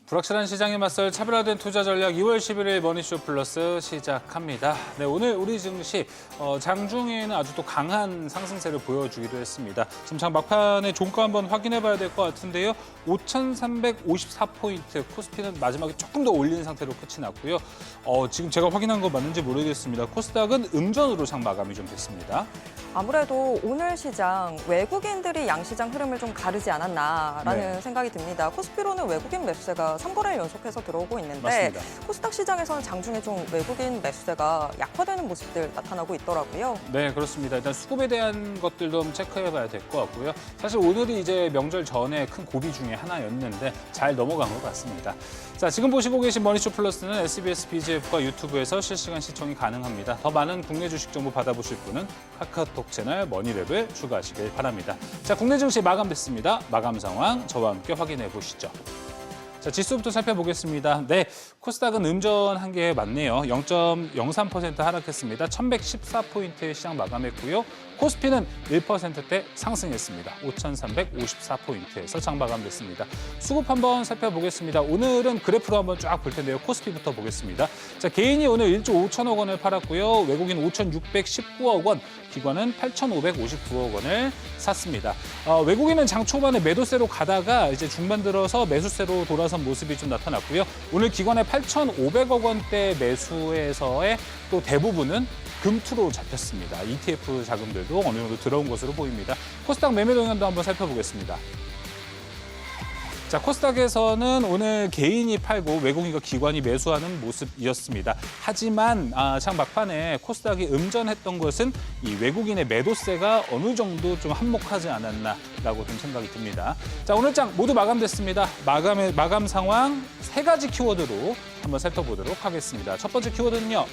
불확실한 시장에 맞설 차별화된 투자 전략 2월 11일 머니쇼 플러스 시작합니다. 네, 오늘 우리 증시 장중에는 아주 또 강한 상승세를 보여주기도 했습니다. 지금 장 막판에 종가 한번 확인해 봐야 될 것 같은데요. 5,354포인트, 코스피는 마지막에 조금 더 올린 상태로 끝이 났고요. 지금 제가 확인한 거 맞는지 모르겠습니다. 코스닥은 음전으로 장 마감이 좀 됐습니다. 아무래도 오늘 시장 외국인들이 양시장 흐름을 좀 가르지 않았나라는 생각이 듭니다. 코스피로는 외국인 매수세가 3거래일 연속해서 들어오고 있는데 맞습니다. 코스닥 시장에서는 장중에 좀 외국인 매수세가 약화되는 모습들 나타나고 있더라고요. 네, 그렇습니다. 일단 수급에 대한 것들도 좀 체크해봐야 될 것 같고요. 사실 오늘이 이제 명절 전에 큰 고비 중에 하나였는데 잘 넘어간 것 같습니다. 자, 지금 보시고 계신 머니쇼 플러스는 SBS BGF과 유튜브에서 실시간 시청이 가능합니다. 더 많은 국내 주식 정보 받아보실 분은 카카오톡 채널 머니랩을 추가하시길 바랍니다. 자, 국내 증시 마감됐습니다. 마감 상황 저와 함께 확인해 보시죠. 자, 지수부터 살펴보겠습니다. 네, 코스닥은 음전한 게 맞네요. 0.03% 하락했습니다. 1,114포인트의 시장 마감했고요. 코스피는 1%대 상승했습니다. 5,354포인트에서 장 마감됐습니다. 수급 한번 살펴보겠습니다. 오늘은 그래프로 한번 쫙 볼 텐데요. 코스피부터 보겠습니다. 자, 개인이 오늘 1조 5천억 원을 팔았고요. 외국인 5,619억 원, 기관은 8,559억 원을 샀습니다. 외국인은 장 초반에 매도세로 가다가 이제 중반 들어서 매수세로 돌아선 모습이 좀 나타났고요. 오늘 기관의 8,500억 원대 매수에서의 또 대부분은 금투로 잡혔습니다. ETF 자금들도 어느 정도 들어온 것으로 보입니다. 코스닥 매매 동향도 한번 살펴보겠습니다. 자, 코스닥에서는 오늘 개인이 팔고 외국인과 기관이 매수하는 모습이었습니다. 하지만 장 막판에 코스닥이 음전했던 것은 이 외국인의 매도세가 어느 정도 좀 한몫하지 않았나라고 좀 생각이 듭니다. 자, 오늘 장 모두 마감됐습니다. 마감 상황 세 가지 키워드로 한번 살펴보도록 하겠습니다. 첫 번째 키워드는요.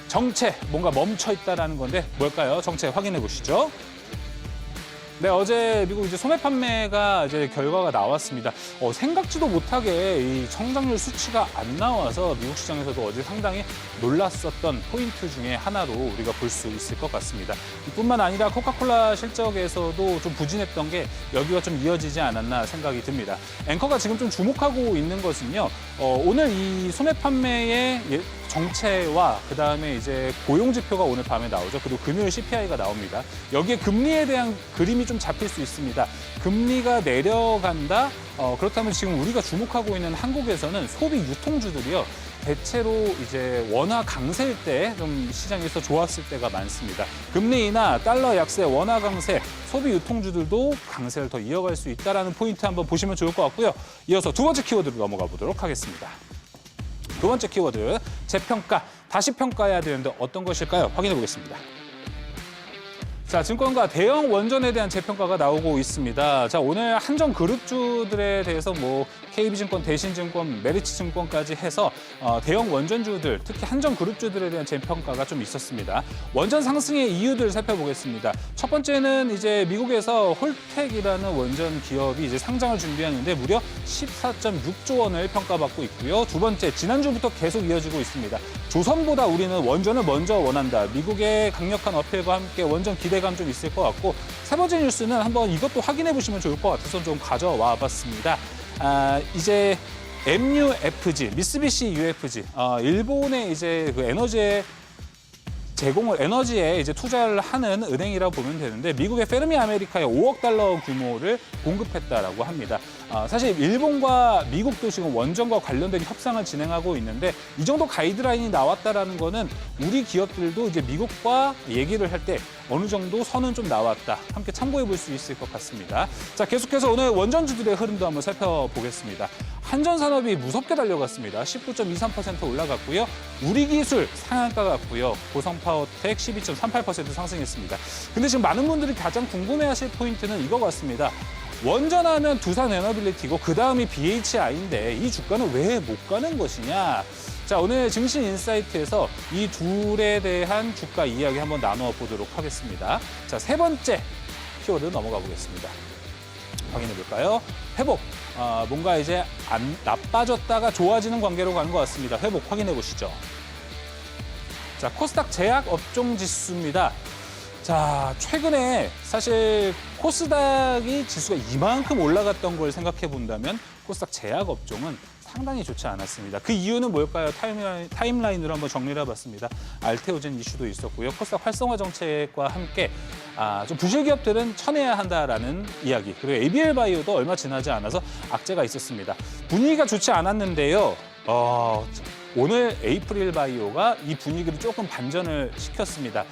정체, 뭔가 멈춰 있다라는 건데 뭘까요? 정체 확인해 보시죠. 네, 어제 미국 이제 소매 판매가 이제 결과가 나왔습니다. 생각지도 못하게 이 성장률 수치가 안 나와서 미국 시장에서도 어제 상당히 놀랐었던 포인트 중에 하나로 우리가 볼 수 있을 것 같습니다. 뿐만 아니라 코카콜라 실적에서도 좀 부진했던 게 여기가 좀 이어지지 않았나 생각이 듭니다. 앵커가 지금 좀 주목하고 있는 것은요. 오늘 이 소매 판매의 정체와 그다음에 이제 고용 지표가 오늘 밤에 나오죠. 그리고 금요일 CPI가 나옵니다. 여기에 금리에 대한 그림이 좀 잡힐 수 있습니다. 금리가 내려간다. 그렇다면 지금 우리가 주목하고 있는 한국에서는 소비 유통주들이요. 대체로 이제 원화 강세일 때 좀 시장에서 좋았을 때가 많습니다. 금리 인하, 달러 약세, 원화 강세, 소비 유통주들도 강세를 더 이어갈 수 있다는 포인트 한번 보시면 좋을 것 같고요. 이어서 두 번째 키워드로 넘어가 보도록 하겠습니다. 두 번째 키워드, 재평가. 다시 평가해야 되는데 어떤 것일까요? 확인해 보겠습니다. 자, 증권가 대형 원전에 대한 재평가가 나오고 있습니다. 자, 오늘 한정 그룹주들에 대해서 KB증권, 대신증권, 메리츠증권까지 해서 대형 원전주들, 특히 한정 그룹주들에 대한 재평가가 좀 있었습니다. 원전 상승의 이유들 살펴보겠습니다. 첫 번째는 이제 미국에서 홀텍이라는 원전 기업이 이제 상장을 준비하는데 무려 14.6조 원을 평가받고 있고요. 두 번째, 지난주부터 계속 이어지고 있습니다. 조선보다 우리는 원전을 먼저 원한다. 미국의 강력한 어필과 함께 원전 기대감 좀 있을 것 같고, 세 번째 뉴스는 한번 이것도 확인해 보시면 좋을 것 같아서 좀 가져와 봤습니다. 이제 MUFG, 미쓰비시 UFG, 일본의 이제 그 에너지에 이제 투자를 하는 은행이라고 보면 되는데 미국의 페르미 아메리카에 5억 달러 규모를 공급했다라고 합니다. 사실 일본과 미국도 지금 원전과 관련된 협상을 진행하고 있는데 이 정도 가이드라인이 나왔다라는 거는 우리 기업들도 이제 미국과 얘기를 할 때 어느 정도 선은 좀 나왔다. 함께 참고해 볼 수 있을 것 같습니다. 자, 계속해서 오늘 원전주들의 흐름도 한번 살펴보겠습니다. 한전산업이 무섭게 달려갔습니다. 19.23% 올라갔고요. 우리기술 상한가 같고요. 고성파워텍 12.38% 상승했습니다. 근데 지금 많은 분들이 가장 궁금해하실 포인트는 이거 같습니다. 원전하면 두산에너빌리티고 그다음이 BHI인데 이 주가는 왜 못 가는 것이냐. 자, 오늘 증시 인사이트에서 이 둘에 대한 주가 이야기 한번 나눠보도록 하겠습니다. 자, 세 번째 키워드 넘어가 보겠습니다. 확인해 볼까요? 회복. 뭔가 이제 나빠졌다가 좋아지는 관계로 가는 것 같습니다. 회복 확인해 보시죠. 자, 코스닥 제약 업종 지수입니다. 자, 최근에 사실 코스닥이 지수가 이만큼 올라갔던 걸 생각해 본다면 코스닥 제약 업종은 상당히 좋지 않았습니다. 그 이유는 뭘까요? 타임라인으로 한번 정리를 해봤습니다. 알테오젠 이슈도 있었고요. 코스닥 활성화 정책과 함께 좀 부실 기업들은 쳐내야 한다라는 이야기. 그리고 ABL 바이오도 얼마 지나지 않아서 악재가 있었습니다. 분위기가 좋지 않았는데요. 오늘 에이프릴 바이오가 이 분위기를 조금 반전을 시켰습니다.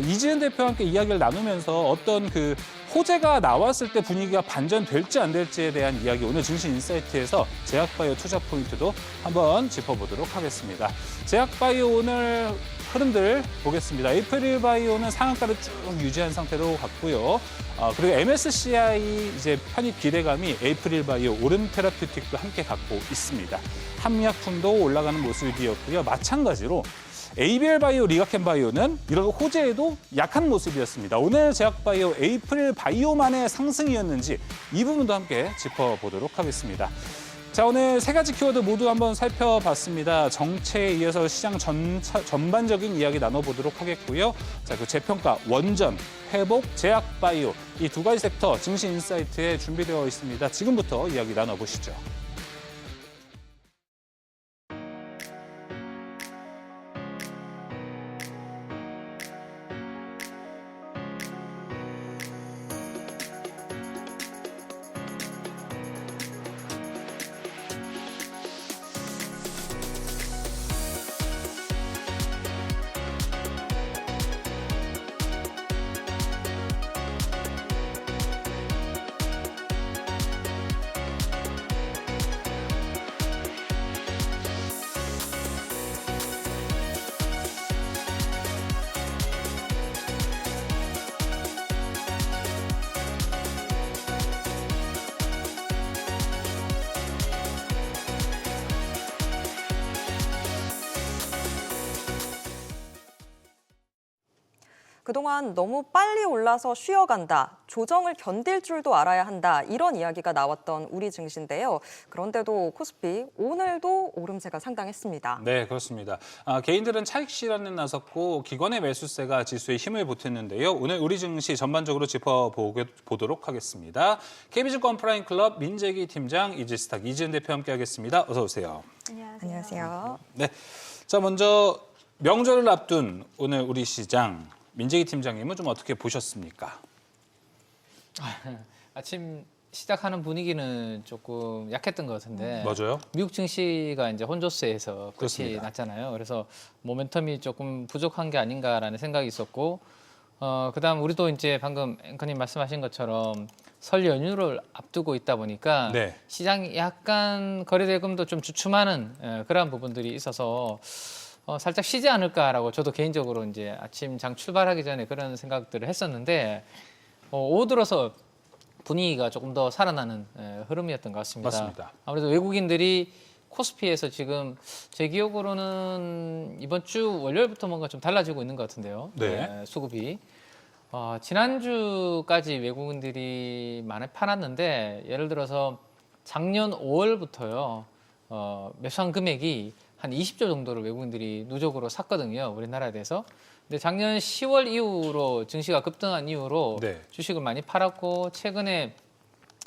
이지은 대표와 함께 이야기를 나누면서 어떤 그 호재가 나왔을 때 분위기가 반전될지 안 될지에 대한 이야기 오늘 증시 인사이트에서 제약바이오 투자 포인트도 한번 짚어보도록 하겠습니다. 제약바이오 오늘 흐름들 보겠습니다. 에이프릴 바이오는 상한가를 쭉 유지한 상태로 갔고요. 그리고 MSCI 이제 편입 기대감이 에이프릴 바이오, 오름 테라퓨틱도 함께 갖고 있습니다. 한미약품도 올라가는 모습이었고요. 마찬가지로 ABL 바이오, 리가켄 바이오는 이런 호재에도 약한 모습이었습니다. 오늘 제약바이오, 에이프릴 바이오만의 상승이었는지 이 부분도 함께 짚어보도록 하겠습니다. 자, 오늘 세 가지 키워드 모두 한번 살펴봤습니다. 정체에 이어서 시장 전반적인 이야기 나눠보도록 하겠고요. 자, 그 재평가, 원전, 회복, 제약바이오 이 두 가지 섹터 증시 인사이트에 준비되어 있습니다. 지금부터 이야기 나눠보시죠. 그동안 너무 빨리 올라서 쉬어간다, 조정을 견딜 줄도 알아야 한다 이런 이야기가 나왔던 우리 증시인데요. 그런데도 코스피 오늘도 오름세가 상당했습니다. 네, 그렇습니다. 개인들은 차익 실현에 나섰고 기관의 매수세가 지수에 힘을 보탰는데요. 오늘 우리 증시 전반적으로 짚어보도록 하겠습니다. KB증권 프라임클럽 민재기 팀장, 이지스탁 이지은 대표 함께하겠습니다. 어서 오세요. 안녕하세요. 네, 자 먼저 명절을 앞둔 오늘 우리 시장. 민재기 팀장님은 좀 어떻게 보셨습니까? 아침 시작하는 분위기는 조금 약했던 것 같은데. 맞아요. 미국 증시가 이제 혼조세에서 끝이 그렇습니다. 났잖아요. 그래서 모멘텀이 조금 부족한 게 아닌가라는 생각이 있었고, 그다음 우리도 이제 방금 앵커님 말씀하신 것처럼 설 연휴를 앞두고 있다 보니까 네. 시장이 약간 거래대금도 좀 주춤하는 그런 부분들이 있어서. 살짝 쉬지 않을까라고 저도 개인적으로 이제 아침 장 출발하기 전에 그런 생각들을 했었는데 오후 들어서 분위기가 조금 더 살아나는 흐름이었던 것 같습니다. 맞습니다. 아무래도 외국인들이 코스피에서 지금 제 기억으로는 이번 주 월요일부터 뭔가 좀 달라지고 있는 것 같은데요. 네. 수급이. 지난주까지 외국인들이 많이 팔았는데 예를 들어서 작년 5월부터요. 매수한 금액이 한 20조 정도를 외국인들이 누적으로 샀거든요. 우리나라에 대해서. 근데 작년 10월 이후로 증시가 급등한 이후로 네. 주식을 많이 팔았고 최근에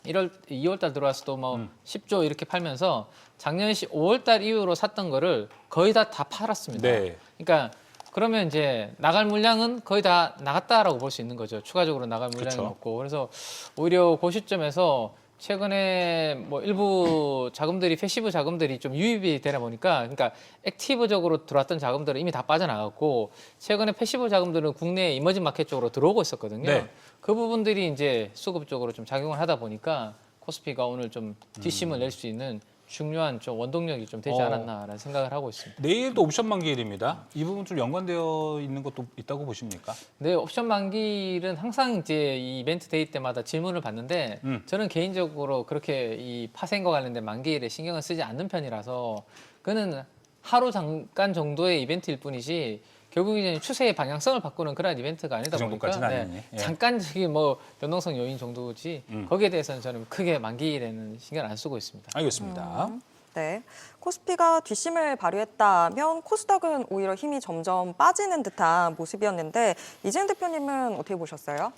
2월 달 들어와서도 뭐 10조 이렇게 팔면서 작년 5월 달 이후로 샀던 거를 거의 다 팔았습니다. 네. 그러니까 그러면 이제 나갈 물량은 거의 다 나갔다라고 볼 수 있는 거죠. 추가적으로 나갈 물량이 그렇죠. 없고. 그래서 오히려 그 시점에서 최근에 뭐 일부 자금들이 패시브 자금들이 좀 유입이 되다 보니까 그러니까 액티브적으로 들어왔던 자금들은 이미 다 빠져나갔고 최근에 패시브 자금들은 국내 이머징 마켓 쪽으로 들어오고 있었거든요. 네. 그 부분들이 이제 수급적으로 좀 작용을 하다 보니까 코스피가 오늘 좀 뒷심을 낼 수 있는 중요한 좀 원동력이 좀 되지 않았나라는 생각을 하고 있습니다. 내일도 옵션 만기일입니다. 이 부분 좀 연관되어 있는 것도 있다고 보십니까? 네, 옵션 만기일은 항상 이제 이 이벤트 데이 때마다 질문을 받는데 저는 개인적으로 그렇게 이 파생과 관련된 만기일에 신경을 쓰지 않는 편이라서 그는 하루 잠깐 정도의 이벤트일 뿐이지 결국 이제 추세의 방향성을 바꾸는 그런 이벤트가 아니다 그 보니까 정도까지는 아니니. 예. 잠깐적인 뭐 변동성 요인 정도지 거기에 대해서는 저는 크게 만기일에는 신경 안 쓰고 있습니다. 알겠습니다. 네, 코스피가 뒷심을 발휘했다면 코스닥은 오히려 힘이 점점 빠지는 듯한 모습이었는데 이재은 대표님은 어떻게 보셨어요?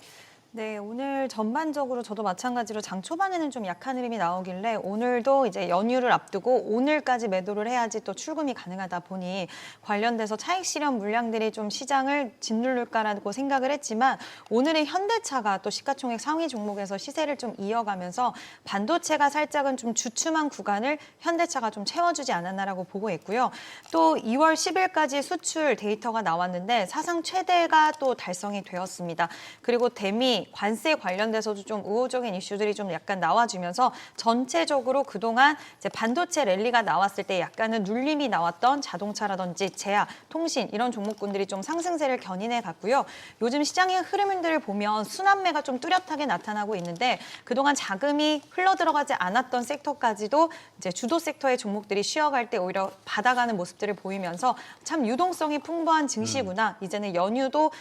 네, 오늘 전반적으로 저도 마찬가지로 장 초반에는 좀 약한 흐름이 나오길래 오늘도 이제 연휴를 앞두고 오늘까지 매도를 해야지 또 출금이 가능하다 보니 관련돼서 차익 실현 물량들이 좀 시장을 짓누를까라고 생각을 했지만 오늘의 현대차가 또 시가총액 상위 종목에서 시세를 좀 이어가면서 반도체가 살짝은 좀 주춤한 구간을 현대차가 좀 채워주지 않았나라고 보고 있고요. 또 2월 10일까지 수출 데이터가 나왔는데 사상 최대가 또 달성이 되었습니다. 그리고 대미 관세 관련돼서도 좀 우호적인 이슈들이 좀 약간 나와주면서 전체적으로 그동안 이제 반도체 랠리가 나왔을 때 약간은 눌림이 나왔던 자동차라든지 제약, 통신 이런 종목군들이 좀 상승세를 견인해 갔고요. 요즘 시장의 흐름들을 보면 순환매가 좀 뚜렷하게 나타나고 있는데 그동안 자금이 흘러 들어가지 않았던 섹터까지도 이제 주도 섹터의 종목들이 쉬어갈 때 오히려 받아가는 모습들을 보이면서 참 유동성이 풍부한 증시구나. 이제는 연휴도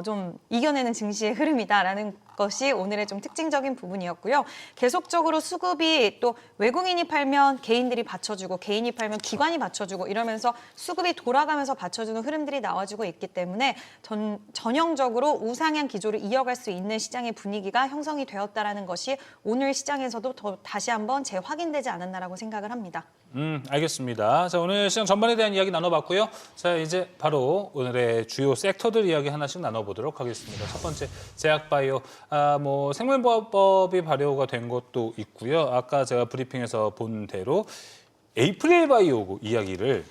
좀 이겨내는 증시의 흐름이다라는 것이 오늘의 좀 특징적인 부분이었고요. 계속적으로 수급이 또 외국인이 팔면 개인들이 받쳐주고 개인이 팔면 기관이 받쳐주고 이러면서 수급이 돌아가면서 받쳐주는 흐름들이 나와주고 있기 때문에 전형적으로 우상향 기조를 이어갈 수 있는 시장의 분위기가 형성이 되었다라는 것이 오늘 시장에서도 더 다시 한번 재확인되지 않았나라고 생각을 합니다. 알겠습니다. 자, 오늘 시장 전반에 대한 이야기 나눠봤고요. 자, 이제 바로 오늘의 주요 섹터들 이야기 하나씩 나눠보도록 하겠습니다. 첫 번째, 제약바이오. 생물보호법이 발효가 된 것도 있고요. 아까 제가 브리핑에서 본 대로 에이프릴 바이오 이야기를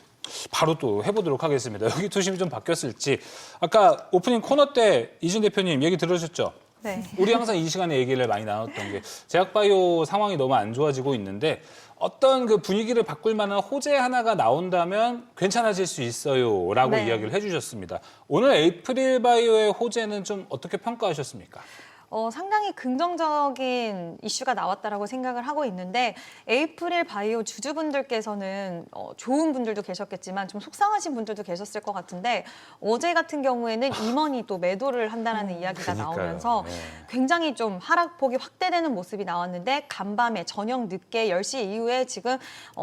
바로 또 해보도록 하겠습니다. 여기 투심이 좀 바뀌었을지. 아까 오프닝 코너 때 이준 대표님 얘기 들으셨죠? 네. 우리 항상 이 시간에 얘기를 많이 나눴던 게 제약바이오 상황이 너무 안 좋아지고 있는데 어떤 그 분위기를 바꿀 만한 호재 하나가 나온다면 괜찮아질 수 있어요라고 네. 이야기를 해주셨습니다. 오늘 에이프릴 바이오의 호재는 좀 어떻게 평가하셨습니까? 상당히 긍정적인 이슈가 나왔다라고 생각을 하고 있는데 에이프릴 바이오 주주분들께서는 좋은 분들도 계셨겠지만 좀 속상하신 분들도 계셨을 것 같은데 어제 같은 경우에는 임원이 또 매도를 한다는 이야기가 그러니까요. 나오면서 네. 굉장히 좀 하락폭이 확대되는 모습이 나왔는데 간밤에 저녁 늦게 10시 이후에 지금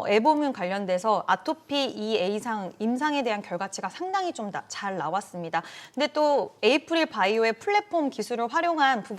에보뮴 관련돼서 아토피 2A상 임상에 대한 결과치가 상당히 좀 잘 나왔습니다. 근데 또 에이프릴 바이오의 플랫폼 기술을 활용한 부분에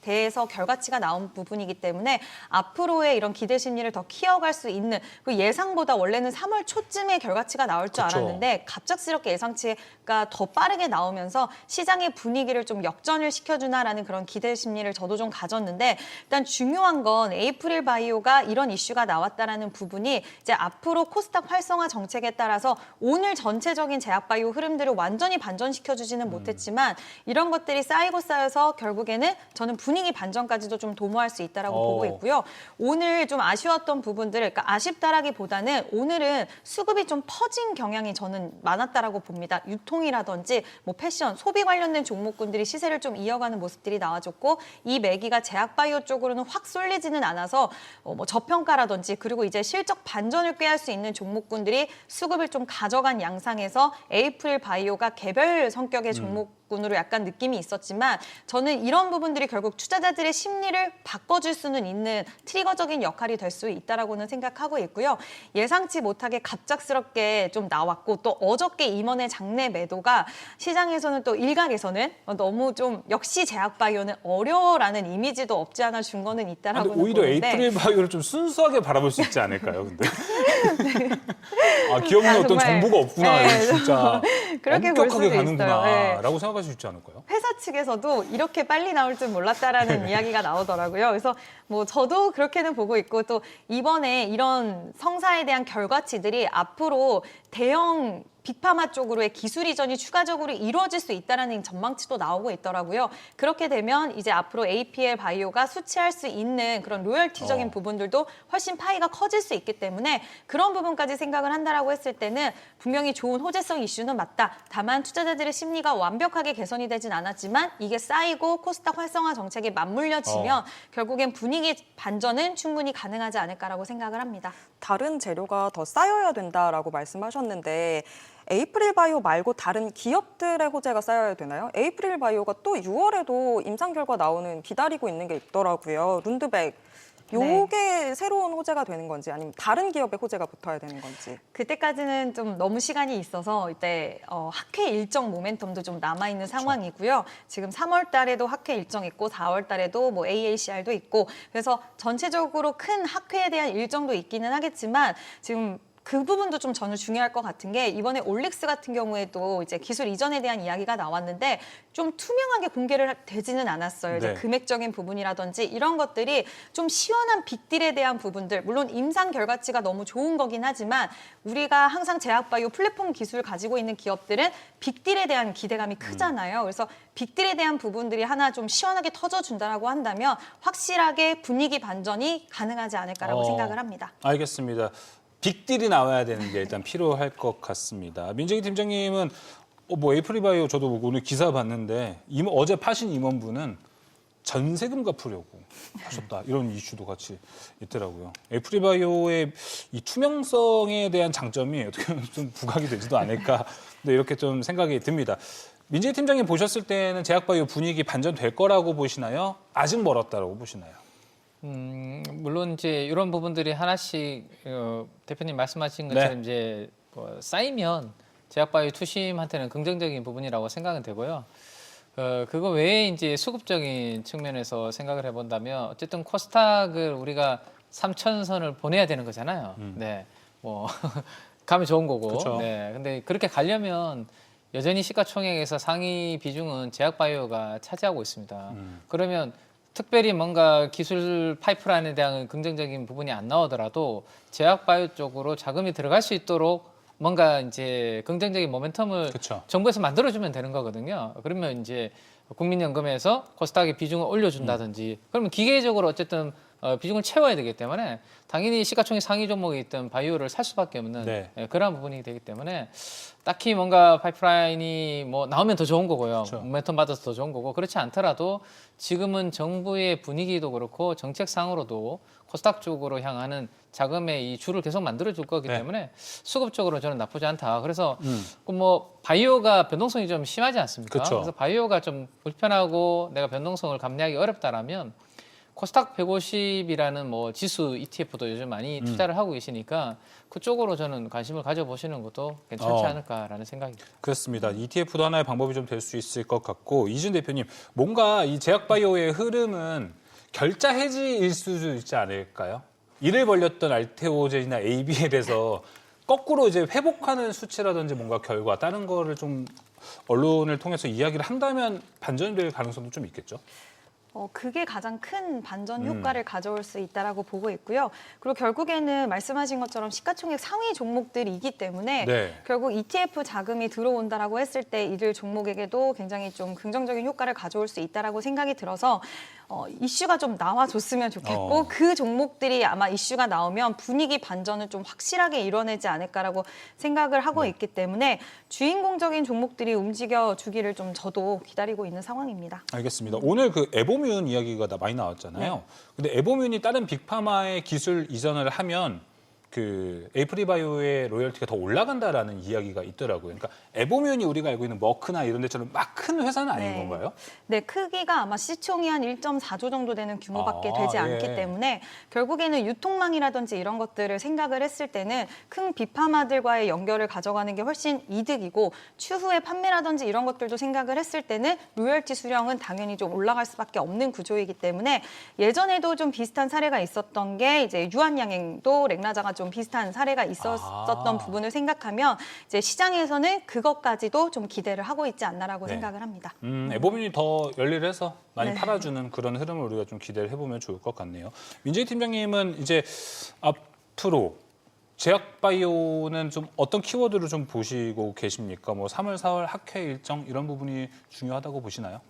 대해서 결과치가 나온 부분이기 때문에 앞으로의 이런 기대 심리를 더 키워갈 수 있는 그 예상보다 원래는 3월 초쯤에 결과치가 나올 줄 그쵸. 알았는데 갑작스럽게 예상치가 더 빠르게 나오면서 시장의 분위기를 좀 역전을 시켜주나라는 그런 기대 심리를 저도 좀 가졌는데 일단 중요한 건 에이프릴 바이오가 이런 이슈가 나왔다라는 부분이 이제 앞으로 코스닥 활성화 정책에 따라서 오늘 전체적인 제약바이오 흐름들을 완전히 반전시켜주지는 못했지만 이런 것들이 쌓이고 쌓여서 결국에는 저는 분위기 반전까지도 좀 도모할 수 있다라고 보고 있고요. 오늘 좀 아쉬웠던 부분들을 그러니까 아쉽다라기보다는 오늘은 수급이 좀 퍼진 경향이 저는 많았다라고 봅니다. 유통이라든지 뭐 패션, 소비 관련된 종목군들이 시세를 좀 이어가는 모습들이 나와줬고 이 매기가 제약바이오 쪽으로는 확 쏠리지는 않아서 뭐 저평가라든지 그리고 이제 실적 반전을 꾀할 수 있는 종목군들이 수급을 좀 가져간 양상에서 에이프릴 바이오가 개별 성격의 종목군으로 약간 느낌이 있었지만 저는 이런 부분들이 결국 투자자들의 심리를 바꿔줄 수는 있는 트리거적인 역할이 될 수 있다라고는 생각하고 있고요. 예상치 못하게 갑작스럽게 좀 나왔고 또 어저께 임원의 장내 매도가 시장에서는 또 일각에서는 너무 좀 역시 제약바이오는 어려워라는 이미지도 없지 않아 준 거는 있다라고는 근데 오히려 보는데 에이프릴 바이오를 좀 순수하게 바라볼 수 있지 않을까요? 근데 아, 기업는 어떤 정말, 정보가 없구나. 네. 이거 진짜 그렇게 볼 수도 엄격하게 있어요. 가는구나라고 생각할 수 있지 않을까요? 회사 측에서도 이렇게 빨리 나올 줄 몰랐다라는 이야기가 나오더라고요. 그래서 뭐 저도 그렇게는 보고 있고 또 이번에 이런 성사에 대한 결과치들이 앞으로 대형 빅파마 쪽으로의 기술 이전이 추가적으로 이루어질 수 있다는 전망치도 나오고 있더라고요. 그렇게 되면 이제 앞으로 APL 바이오가 수취할 수 있는 그런 로열티적인 부분들도 훨씬 파이가 커질 수 있기 때문에 그런 부분까지 생각을 한다라고 했을 때는 분명히 좋은 호재성 이슈는 맞다. 다만 투자자들의 심리가 완벽하게 개선이 되진 않았지만 이게 쌓이고 코스닥 활성화 정책에 맞물려지면 결국엔 분위기 반전은 충분히 가능하지 않을까라고 생각을 합니다. 다른 재료가 더 쌓여야 된다라고 말씀하셨는데 에이프릴 바이오 말고 다른 기업들의 호재가 쌓여야 되나요? 에이프릴 바이오가 또 6월에도 임상 결과 나오는 기다리고 있는 게 있더라고요. 룬드백 요게 새로운 호재가 되는 건지 아니면 다른 기업의 호재가 붙어야 되는 건지. 그때까지는 좀 너무 시간이 있어서 이때 학회 일정 모멘텀도 좀 남아있는 상황이고요. 지금 3월 달에도 학회 일정 있고 4월 달에도 뭐 AACR도 있고 그래서 전체적으로 큰 학회에 대한 일정도 있기는 하겠지만 지금 그 부분도 좀 저는 중요할 것 같은 게 이번에 올릭스 같은 경우에도 이제 기술 이전에 대한 이야기가 나왔는데 좀 투명하게 공개를 되지는 않았어요. 이제 네. 금액적인 부분이라든지 이런 것들이 좀 시원한 빅딜에 대한 부분들 물론 임상 결과치가 너무 좋은 거긴 하지만 우리가 항상 제약바이오 플랫폼 기술 가지고 있는 기업들은 빅딜에 대한 기대감이 크잖아요. 그래서 빅딜에 대한 부분들이 하나 좀 시원하게 터져준다라고 한다면 확실하게 분위기 반전이 가능하지 않을까라고 생각을 합니다. 알겠습니다. 빅딜이 나와야 되는 게 일단 필요할 것 같습니다. 민재기 팀장님은 뭐 에이프리바이오 저도 오늘 기사 봤는데 어제 파신 임원분은 전세금 갚으려고 하셨다. 이런 이슈도 같이 있더라고요. 에이프리바이오의 이 투명성에 대한 장점이 어떻게 보면 좀 부각이 되지도 않을까 네, 이렇게 좀 생각이 듭니다. 민재기 팀장님 보셨을 때는 제약바이오 분위기 반전될 거라고 보시나요? 아직 멀었다라고 보시나요? 물론 이제 이런 부분들이 하나씩 대표님 말씀하신 것처럼 이제 쌓이면 제약바이오 투심한테는 긍정적인 부분이라고 생각은 되고요. 그거 외에 이제 수급적인 측면에서 생각을 해본다면 어쨌든 코스닥을 우리가 3,000선을 보내야 되는 거잖아요. 네, 뭐 가면 좋은 거고. 그쵸. 네, 근데 그렇게 가려면 여전히 시가총액에서 상위 비중은 제약바이오가 차지하고 있습니다. 그러면 특별히 뭔가 기술 파이프라인에 대한 긍정적인 부분이 안 나오더라도 제약바이오 쪽으로 자금이 들어갈 수 있도록 뭔가 이제 긍정적인 모멘텀을 그쵸. 정부에서 만들어주면 되는 거거든요. 그러면 이제 국민연금에서 코스닥의 비중을 올려준다든지 그러면 기계적으로 어쨌든 비중을 채워야 되기 때문에 당연히 시가총액 상위 종목에 있던 바이오를 살 수밖에 없는 네. 그러한 부분이 되기 때문에 딱히 뭔가 파이프라인이 뭐 나오면 더 좋은 거고요. 그렇죠. 모멘텀 받아서 더 좋은 거고 그렇지 않더라도 지금은 정부의 분위기도 그렇고 정책상으로도 코스닥 쪽으로 향하는 자금의 이 줄을 계속 만들어줄 거기 네. 때문에 수급적으로 저는 나쁘지 않다. 그래서 그 뭐 바이오가 변동성이 좀 심하지 않습니까? 그쵸. 그래서 바이오가 좀 불편하고 내가 변동성을 감내하기 어렵다라면 코스닥 150이라는 뭐 지수 ETF도 요즘 많이 투자를 하고 계시니까 그쪽으로 저는 관심을 가져보시는 것도 괜찮지 않을까라는 생각입니다. 그렇습니다. ETF도 하나의 방법이 좀 될 수 있을 것 같고 이준 대표님 뭔가 이 제약바이오의 흐름은 결자 해지일 수도 있지 않을까요? 이를 벌렸던 알테오젠이나 ABL에서 거꾸로 이제 회복하는 수치라든지 뭔가 결과 다른 거를 좀 언론을 통해서 이야기를 한다면 반전될 가능성도 좀 있겠죠. 그게 가장 큰 반전 효과를 가져올 수 있다라고 보고 있고요. 그리고 결국에는 말씀하신 것처럼 시가총액 상위 종목들이기 때문에 네. 결국 ETF 자금이 들어온다라고 했을 때 이들 종목에게도 굉장히 좀 긍정적인 효과를 가져올 수 있다라고 생각이 들어서 이슈가 좀 나와줬으면 좋겠고 그 종목들이 아마 이슈가 나오면 분위기 반전을 좀 확실하게 이뤄내지 않을까라고 생각을 하고 있기 때문에 주인공적인 종목들이 움직여주기를 좀 저도 기다리고 있는 상황입니다. 알겠습니다. 오늘 그 에보뮴 이야기가 많이 나왔잖아요. 근데 에보뮴이 다른 빅파마의 기술 이전을 하면 그 에이프리바이오의 로열티가 더 올라간다라는 이야기가 있더라고요. 그러니까 에보뮴이 우리가 알고 있는 머크나 이런 데처럼 막 큰 회사는 아닌 네. 건가요? 네, 크기가 아마 시총이 한 1.4조 정도 되는 규모밖에 되지 예. 않기 때문에 결국에는 유통망이라든지 이런 것들을 생각을 했을 때는 큰 빅파마들과의 연결을 가져가는 게 훨씬 이득이고 추후에 판매라든지 이런 것들도 생각을 했을 때는 로열티 수령은 당연히 좀 올라갈 수밖에 없는 구조이기 때문에 예전에도 좀 비슷한 사례가 있었던 게 이제 유한양행도 렉나자가 좀 비슷한 사례가 있었던 부분을 생각하면 이제 시장에서는 그것까지도 좀 기대를 하고 있지 않나라고 네. 생각을 합니다. 에보뮴이 더 열일해서 많이 네. 팔아주는 그런 흐름을 우리가 좀 기대를 해보면 좋을 것 같네요. 민재기 팀장님은 이제 앞으로 제약바이오는 좀 어떤 키워드를 좀 보시고 계십니까? 뭐 3월, 4월 학회 일정 이런 부분이 중요하다고 보시나요?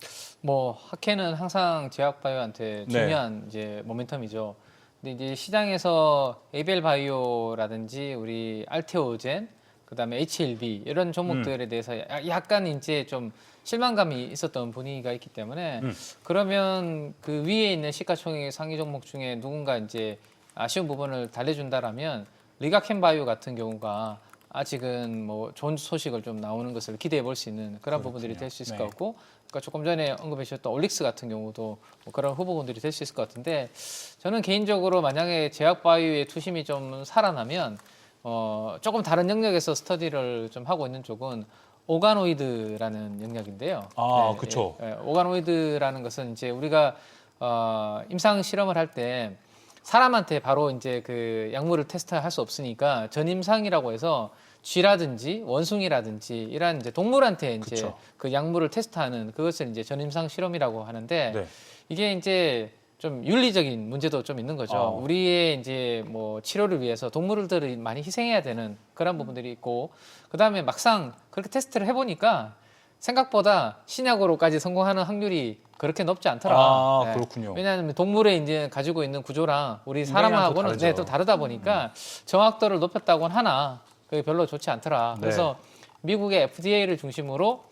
뭐 학회는 항상 제약바이오한테 중요한 이제 모멘텀이죠. 근데 이제 시장에서 에이벨 바이오라든지 우리 알테오젠, 그다음에 HLB 이런 종목들에 대해서 약간 이제 좀 실망감이 있었던 분위기가 있기 때문에 그러면 그 위에 있는 시가총액 상위 종목 중에 누군가 이제 아쉬운 부분을 달래준다라면 리가켄 바이오 같은 경우가 아직은 뭐 좋은 소식을 좀 나오는 것을 기대해 볼 수 있는 그런 부분들이 될 수 있을 것 같고, 그러니까 조금 전에 언급해 주셨던 올릭스 같은 경우도 뭐 그런 후보군들이 될 수 있을 것 같은데, 저는 개인적으로 만약에 제약바이오의 투심이 좀 살아나면 조금 다른 영역에서 스터디를 좀 하고 있는 쪽은 오가노이드라는 영역인데요. 아, 그렇죠. 오가노이드라는 것은 이제 우리가 임상 실험을 할 때 사람한테 바로 이제 그 약물을 테스트할 수 없으니까 전임상이라고 해서 쥐라든지 원숭이라든지 이런 이제 동물한테 이제 그쵸. 그 약물을 테스트하는 그것을 이제 전임상 실험이라고 하는데, 네. 이게 이제 좀 윤리적인 문제도 좀 있는 거죠. 우리의 이제 뭐 치료를 위해서 동물들을 많이 희생해야 되는 그런 부분들이 있고, 그다음에 막상 그렇게 테스트를 해보니까 생각보다 신약으로까지 성공하는 확률이 그렇게 높지 않더라. 아, 그렇군요. 왜냐하면 동물의 이제 가지고 있는 구조랑 우리 인간이랑 또 사람하고는 다르죠. 또 다르다 보니까 정확도를 높였다고는 하나 그게 별로 좋지 않더라. 그래서 미국의 FDA를 중심으로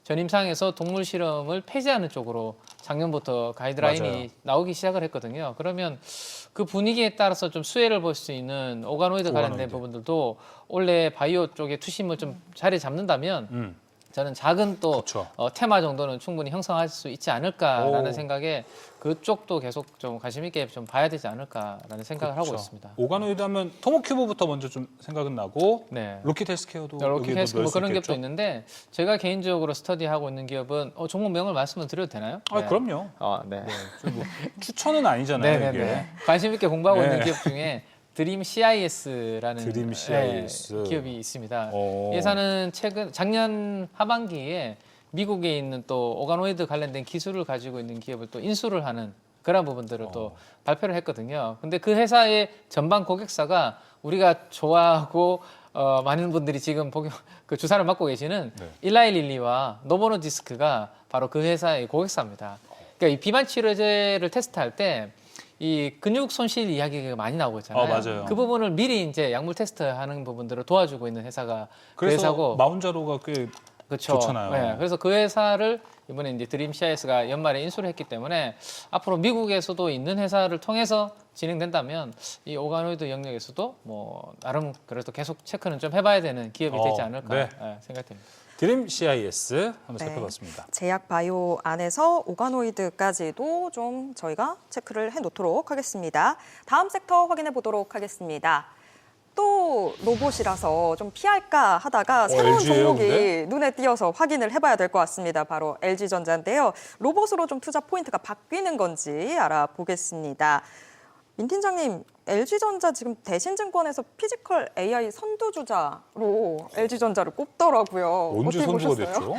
전임상에서 동물 실험을 폐지하는 쪽으로 작년부터 가이드라인이 맞아요. 나오기 시작을 했거든요. 그러면 그 분위기에 따라서 좀 수혜를 볼 수 있는 오가노이드 관련된 오가노이드. 부분들도 원래 바이오 쪽에 투심을 좀 자리 잡는다면 저는 작은 또 그쵸. 테마 정도는 충분히 형성할 수 있지 않을까라는 오. 생각에 그쪽도 계속 좀 관심 있게 좀 봐야 되지 않을까라는 생각을 하고 있습니다. 오가노이드 하면 토모큐브부터 먼저 좀 생각은 나고 네. 로킷 헬스케어도 로켓 여기에도 헬스케어 넣을 뭐 수 그런 있겠죠? 기업도 있는데, 제가 개인적으로 스터디하고 있는 기업은 종목명을 말씀을 드려도 되나요? 아, 그럼요. 네. 뭐 추천은 아니잖아요, 이게. 네네네. 관심 있게 공부하고 네. 있는 기업 중에 드림 CIS라는 드림 CIS. 기업이 있습니다. 오. 이 회사는 작년 하반기에 미국에 있는 또 오가노이드 관련된 기술을 가지고 있는 기업을 또 인수를 하는 그런 부분들을 또 발표를 했거든요. 근데 그 회사의 전방 고객사가 우리가 좋아하고 많은 분들이 지금 그 주사를 맞고 계시는 일라이릴리와 노보노디스크가 바로 그 회사의 고객사입니다. 그러니까 이 비만 치료제를 테스트할 때 이 근육 손실 이야기가 많이 나오고 있잖아요. 맞아요. 그 부분을 미리 이제 약물 테스트하는 부분들을 도와주고 있는 회사가 그 그래서 회사고, 마운자로가 꽤 그렇죠. 좋잖아요. 네, 그래서 그 회사를 이번에 이제 드림 CIS가 연말에 인수를 했기 때문에 앞으로 미국에서도 있는 회사를 통해서 진행된다면 이 오가노이드 영역에서도 뭐 나름 그래도 계속 체크는 좀 해봐야 되는 기업이 되지 않을까 네. 생각됩니다. 드림 CIS 한번 네. 살펴봤습니다. 제약 바이오 안에서 오가노이드까지도 좀 저희가 체크를 해놓도록 하겠습니다. 다음 섹터 확인해 보도록 하겠습니다. 또 로봇이라서 좀 피할까 하다가 새로운 LG 예요, 종목이 근데? 눈에 띄어서 확인을 해봐야 될 것 같습니다. 바로 LG전자인데요. 로봇으로 좀 투자 포인트가 바뀌는 건지 알아보겠습니다. 민 팀장님, LG전자 지금 대신증권에서 피지컬 AI 선두주자로 LG전자를 꼽더라고요. 언제 어떻게 선두가 보셨어요? 됐죠?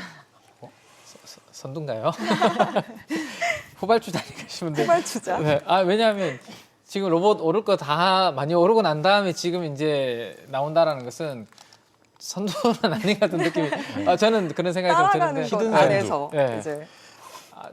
선두인가요? 후발주자니 계시면 돼. 후발주자. 네. 왜냐하면 지금 로봇 오를 거 다 많이 오르고 난 다음에 지금 이제 나온다라는 것은 선두는 아닌 것 같은 느낌이. 저는 그런 생각이 좀 따라가는 드는데. 것 히든 안에서 네. 이제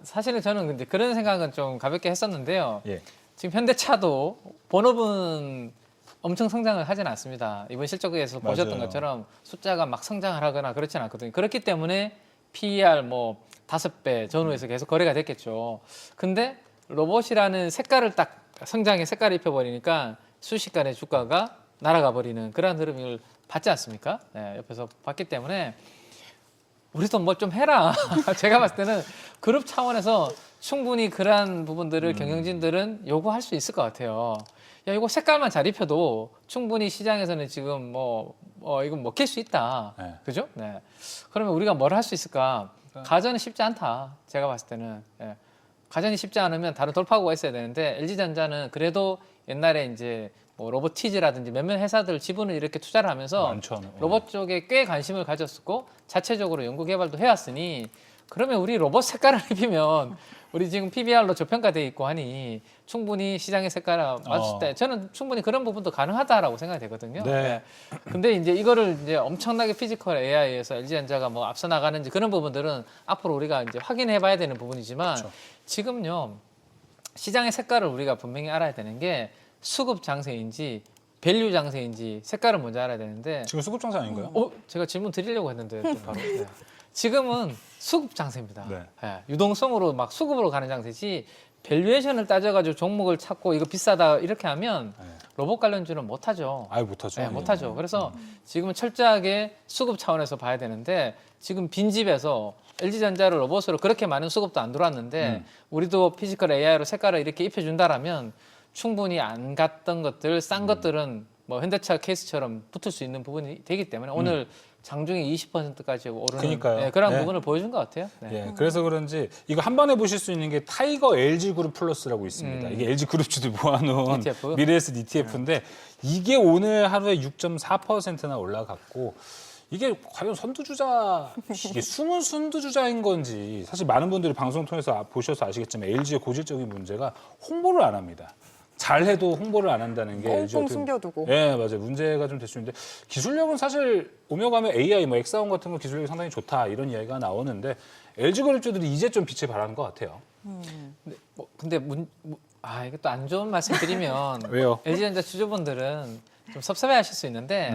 사실은 저는 근데 그런 생각은 좀 가볍게 했었는데요. 예. 지금 현대차도 본업은 엄청 성장을 하진 않습니다. 이번 실적에서 보셨던 맞아요. 것처럼 숫자가 막 성장을 하거나 그렇진 않거든요. 그렇기 때문에 PER 뭐 5배 전후에서 계속 거래가 됐겠죠. 근데 로봇이라는 색깔을 딱 성장의 색깔을 입혀버리니까 순식간에 주가가 날아가 버리는 그런 흐름을 받지 않습니까? 네, 옆에서 봤기 때문에 우리도 뭐 좀 해라. 제가 봤을 때는 그룹 차원에서 충분히 그러한 부분들을 경영진들은 요구할 수 있을 것 같아요. 야, 이거 색깔만 잘 입혀도 충분히 시장에서는 지금 이건 먹힐 수 있다. 네. 그죠? 네. 그러면 우리가 뭘 할 수 있을까? 가전은 쉽지 않다. 제가 봤을 때는. 예. 가전이 쉽지 않으면 다른 돌파구가 있어야 되는데, LG전자는 그래도 옛날에 이제 뭐 로보티즈라든지 몇몇 회사들 지분을 이렇게 투자를 하면서 많죠. 로봇 쪽에 꽤 관심을 가졌었고 자체적으로 연구 개발도 해왔으니, 그러면 우리 로봇 색깔을 입히면 우리 지금 PBR로 저평가돼 있고 하니 충분히 시장의 색깔을 맞출 때 저는 충분히 그런 부분도 가능하다라고 생각이 되거든요. 네. 근데 이제 이거를 이제 엄청나게 피지컬 AI에서 LG전자가 뭐 앞서 나가는지 그런 부분들은 앞으로 우리가 이제 확인해 봐야 되는 부분이지만, 그렇죠. 지금요 시장의 색깔을 우리가 분명히 알아야 되는 게 수급 장세인지 밸류 장세인지 색깔을 먼저 알아야 되는데, 지금 수급 장세 아닌가요? 제가 질문 드리려고 했는데 또 바로 지금은 수급 장세입니다. 네. 유동성으로 막 수급으로 가는 장세지 밸류에이션을 따져가지고 종목을 찾고 이거 비싸다 이렇게 하면 네. 로봇 관련주는 못하죠. 아예 못하죠. 네, 못하죠. 그래서 지금은 철저하게 수급 차원에서 봐야 되는데 지금 빈집에서 LG전자를 로봇으로 그렇게 많은 수급도 안 들어왔는데 우리도 피지컬 AI로 색깔을 이렇게 입혀준다라면 충분히 안 갔던 것들, 싼 것들은 뭐 현대차 케이스처럼 붙을 수 있는 부분이 되기 때문에 오늘 장중에 20%까지 오르는 그러니까요. 네, 그런 네. 부분을 보여준 것 같아요. 네. 예, 그래서 그런지 이거 한 번에 보실 수 있는 게 타이거 LG 그룹 플러스라고 있습니다. 이게 LG 그룹주들 모아놓은 ETF? 미래에셋 ETF인데 이게 오늘 하루에 6.4%나 올라갔고 이게 과연 선두주자 이게 숨은 선두주자인 건지 사실 많은 분들이 방송 통해서 보셔서 아시겠지만 LG의 고질적인 문제가 홍보를 안 합니다. 잘해도 홍보를 안 한다는 게 LG 꽁꽁 숨겨두고. 예, 맞아요. 문제가 좀 될 수 있는데 기술력은 사실 오며 가며 AI, 뭐 엑사원 같은 거 기술력이 상당히 좋다 이런 이야기가 나오는데 LG 그룹주들이 이제 좀 빛을 발하는 것 같아요. 근데 이게 또 안 좋은 말씀 드리면 왜요? LG전자 주주분들은 좀 섭섭해하실 수 있는데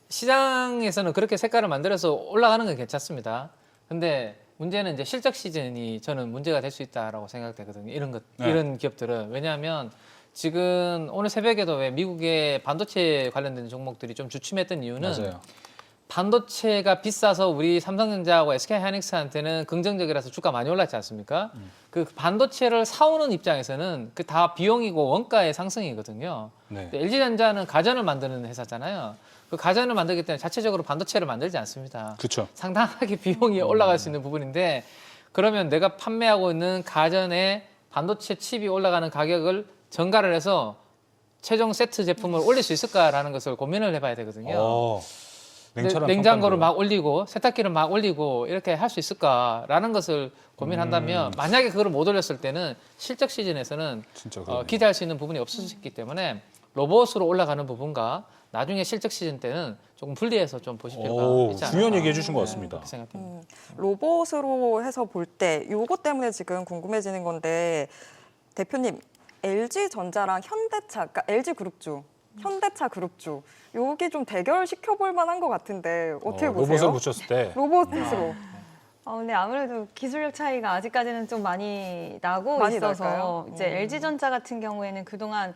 시장에서는 그렇게 색깔을 만들어서 올라가는 건 괜찮습니다. 근데 문제는 이제 실적 시즌이 저는 문제가 될 수 있다라고 생각되거든요. 네. 이런 기업들은 왜냐하면 지금 오늘 새벽에도 왜 미국의 반도체 관련된 종목들이 좀 주춤했던 이유는 맞아요. 반도체가 비싸서 우리 삼성전자하고 SK하이닉스한테는 긍정적이라서 주가 많이 올랐지 않습니까? 그 반도체를 사오는 입장에서는 그 다 비용이고 원가의 상승이거든요. 네. LG전자는 가전을 만드는 회사잖아요. 그 가전을 만들기 때문에 자체적으로 반도체를 만들지 않습니다. 그렇죠. 상당하게 비용이 올라갈 수 있는 부분인데 그러면 내가 판매하고 있는 가전의 반도체 칩이 올라가는 가격을 전가를 해서 최종 세트 제품을 올릴 수 있을까라는 것을 고민을 해봐야 되거든요. 냉장고를 막 올리고 세탁기를 막 올리고 이렇게 할 수 있을까라는 것을 고민한다면 만약에 그걸 못 올렸을 때는 실적 시즌에서는 진짜 그러네요. 기대할 수 있는 부분이 없을 수 있기 때문에 로봇으로 올라가는 부분과 나중에 실적 시즌 때는 조금 분리해서 좀 보실 필요가 있지 않을까. 중요한 얘기 해주신 것 같습니다. 그렇게 생각합니다. 로봇으로 해서 볼 때 요것 때문에 지금 궁금해지는 건데 대표님 LG전자랑 현대차, 그러니까 LG그룹주, 현대차 그룹주 여기 좀 대결시켜 볼 만한 것 같은데 어떻게 보세요? 로봇을 붙였을 때 로봇으로. 근데 아무래도 기술력 차이가 아직까지는 좀 많이 나고 많이 있어서 날까요? 이제 LG전자 같은 경우에는 그동안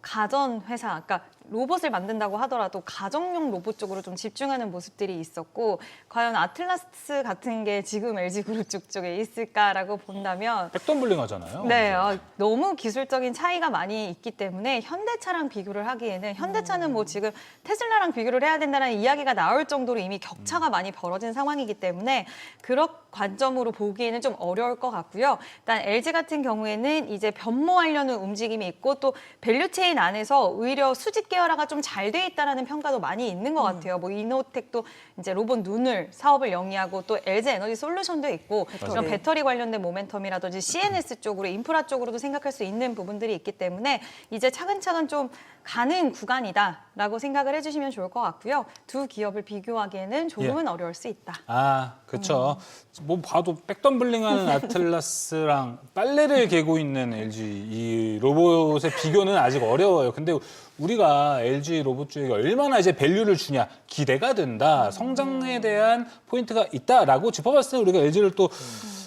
가전 회사, 그러니까 로봇을 만든다고 하더라도 가정용 로봇 쪽으로 좀 집중하는 모습들이 있었고 과연 아틀라스 같은 게 지금 LG그룹 쪽에 있을까라고 본다면 백덤블링 하잖아요. 네, 너무 기술적인 차이가 많이 있기 때문에 현대차랑 비교를 하기에는 현대차는 뭐 지금 테슬라랑 비교를 해야 된다는 이야기가 나올 정도로 이미 격차가 많이 벌어진 상황이기 때문에 그런 관점으로 보기에는 좀 어려울 것 같고요. 일단 LG 같은 경우에는 이제 변모하려는 움직임이 있고 또 밸류체인 안에서 오히려 수직 계열화가 좀 잘 돼 있다라는 평가도 많이 있는 것 같아요. 뭐 이노텍도 이제 로봇 눈을 사업을 영위하고 또 LG 에너지 솔루션도 있고 이런 배터리 관련된 모멘텀이라든지 CNS 쪽으로 인프라 쪽으로도 생각할 수 있는 부분들이 있기 때문에 이제 차근차근 좀 가는 구간이다라고 생각을 해주시면 좋을 것 같고요. 두 기업을 비교하기에는 조금은 어려울 수 있다. 아, 그렇죠. 뭐 봐도 백덤블링하는 아틀라스랑 빨래를 개고 있는 LG 이 로봇의 비교는 아직 어려워요. 근데 우리가 LG 로봇주에게 얼마나 이제 밸류를 주냐 기대가 된다. 성장에 대한 포인트가 있다라고 짚어봤을 때 우리가 LG를 또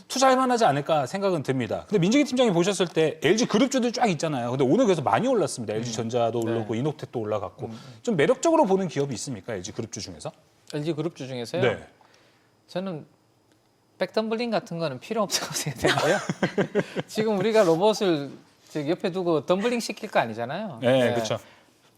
투자할 만하지 않을까 생각은 듭니다. 근데 민정희 팀장이 보셨을 때 LG 그룹주들 쫙 있잖아요. 근데 오늘 그래서 많이 올랐습니다. LG 전자도 올랐고 이노텍도 올라갔고 좀 매력적으로 보는 기업이 있습니까? LG 그룹주 중에서? LG 그룹주 중에서요. 네. 저는 백덤블링 같은 거는 필요 없다고 생각해요. 지금 우리가 로봇을 옆에 두고 덤블링 시킬 거 아니잖아요. 네, 그렇죠.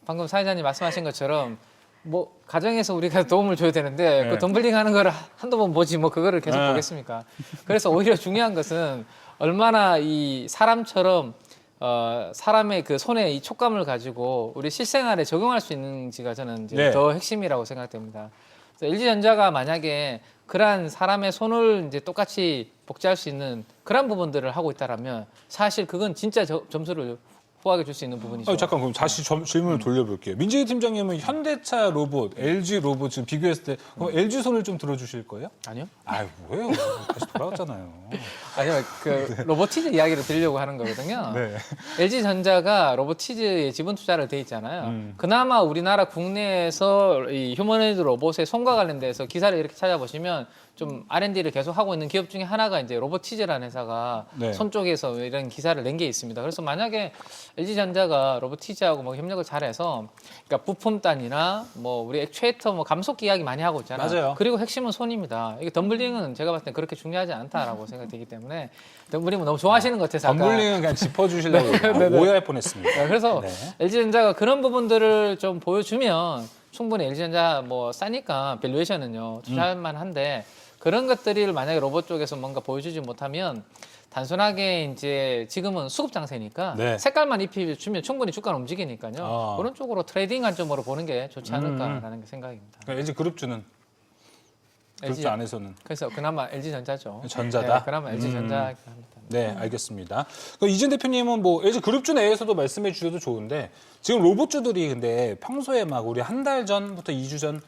방금 사회자님 말씀하신 것처럼 뭐 가정에서 우리가 도움을 줘야 되는데 그 덤블링 하는 거를 한두 번 보지 뭐 그거를 계속 보겠습니까? 그래서 오히려 중요한 것은 얼마나 이 사람처럼 사람의 그 손의 이 촉감을 가지고 우리 실생활에 적용할 수 있는지가 저는 이제 더 핵심이라고 생각됩니다. LG전자가 만약에 그러한 사람의 손을 이제 똑같이 복제할 수 있는 그런 부분들을 하고 있다라면 사실 그건 진짜 점수를 확보하게 줄 수 있는 부분이죠. 잠깐 그럼 다시 질문을 돌려볼게요. 민재기 팀장님은 현대차 로봇, LG 로봇 지금 비교했을 때 그럼 LG 손을 좀 들어주실 거예요? 아니요. 아유 뭐예요? 다시 돌아왔잖아요. 아니요. 그 로보티즈 이야기를 드리려고 하는 거거든요. 네. LG전자가 로보티즈에 지분 투자를 돼 있잖아요. 그나마 우리나라 국내에서 이 휴머노이드 로봇의 손과 관련돼서 기사를 이렇게 찾아보시면 좀 R&D를 계속 하고 있는 기업 중에 하나가 이제 로보티즈라는 회사가 네. 손 쪽에서 이런 기사를 낸 게 있습니다. 그래서 만약에 LG전자가 로보티즈하고 뭐 협력을 잘해서 그러니까 부품단이나 뭐 우리 액추에이터 뭐 감속기 이야기 많이 하고 있잖아요. 맞아요. 그리고 핵심은 손입니다. 이게 덤블링은 제가 봤을 때 그렇게 중요하지 않다라고 생각되기 때문에 덤블링은 너무 좋아하시는 것 같아서 아까 덤블링은 그냥 짚어주시려고 오해할 뻔했습니다. 그래서 네. LG전자가 그런 부분들을 좀 보여주면 충분히 LG전자 뭐 싸니까 밸류에이션은요 투자할 만한데 그런 것들을 만약에 로봇 쪽에서 뭔가 보여주지 못하면 단순하게 이제 지금은 수급 장세니까 네. 색깔만 입혀주면 충분히 주가는 움직이니까요. 아. 그런 쪽으로 트레이딩 관점으로 보는 게 좋지 않을까라는 게 생각입니다. 그러니까 LG 그룹주는 그룹주 안에서는 그래서 그나마 LG전자죠. 전자다? 네, 그나마 LG전자입니다. 네, 알겠습니다. 그럼 이진 대표님은 뭐 LG 그룹주 내에서도 말씀해 주셔도 좋은데 지금 로봇주들이 근데 평소에 막 우리 한 달 전부터 2주 전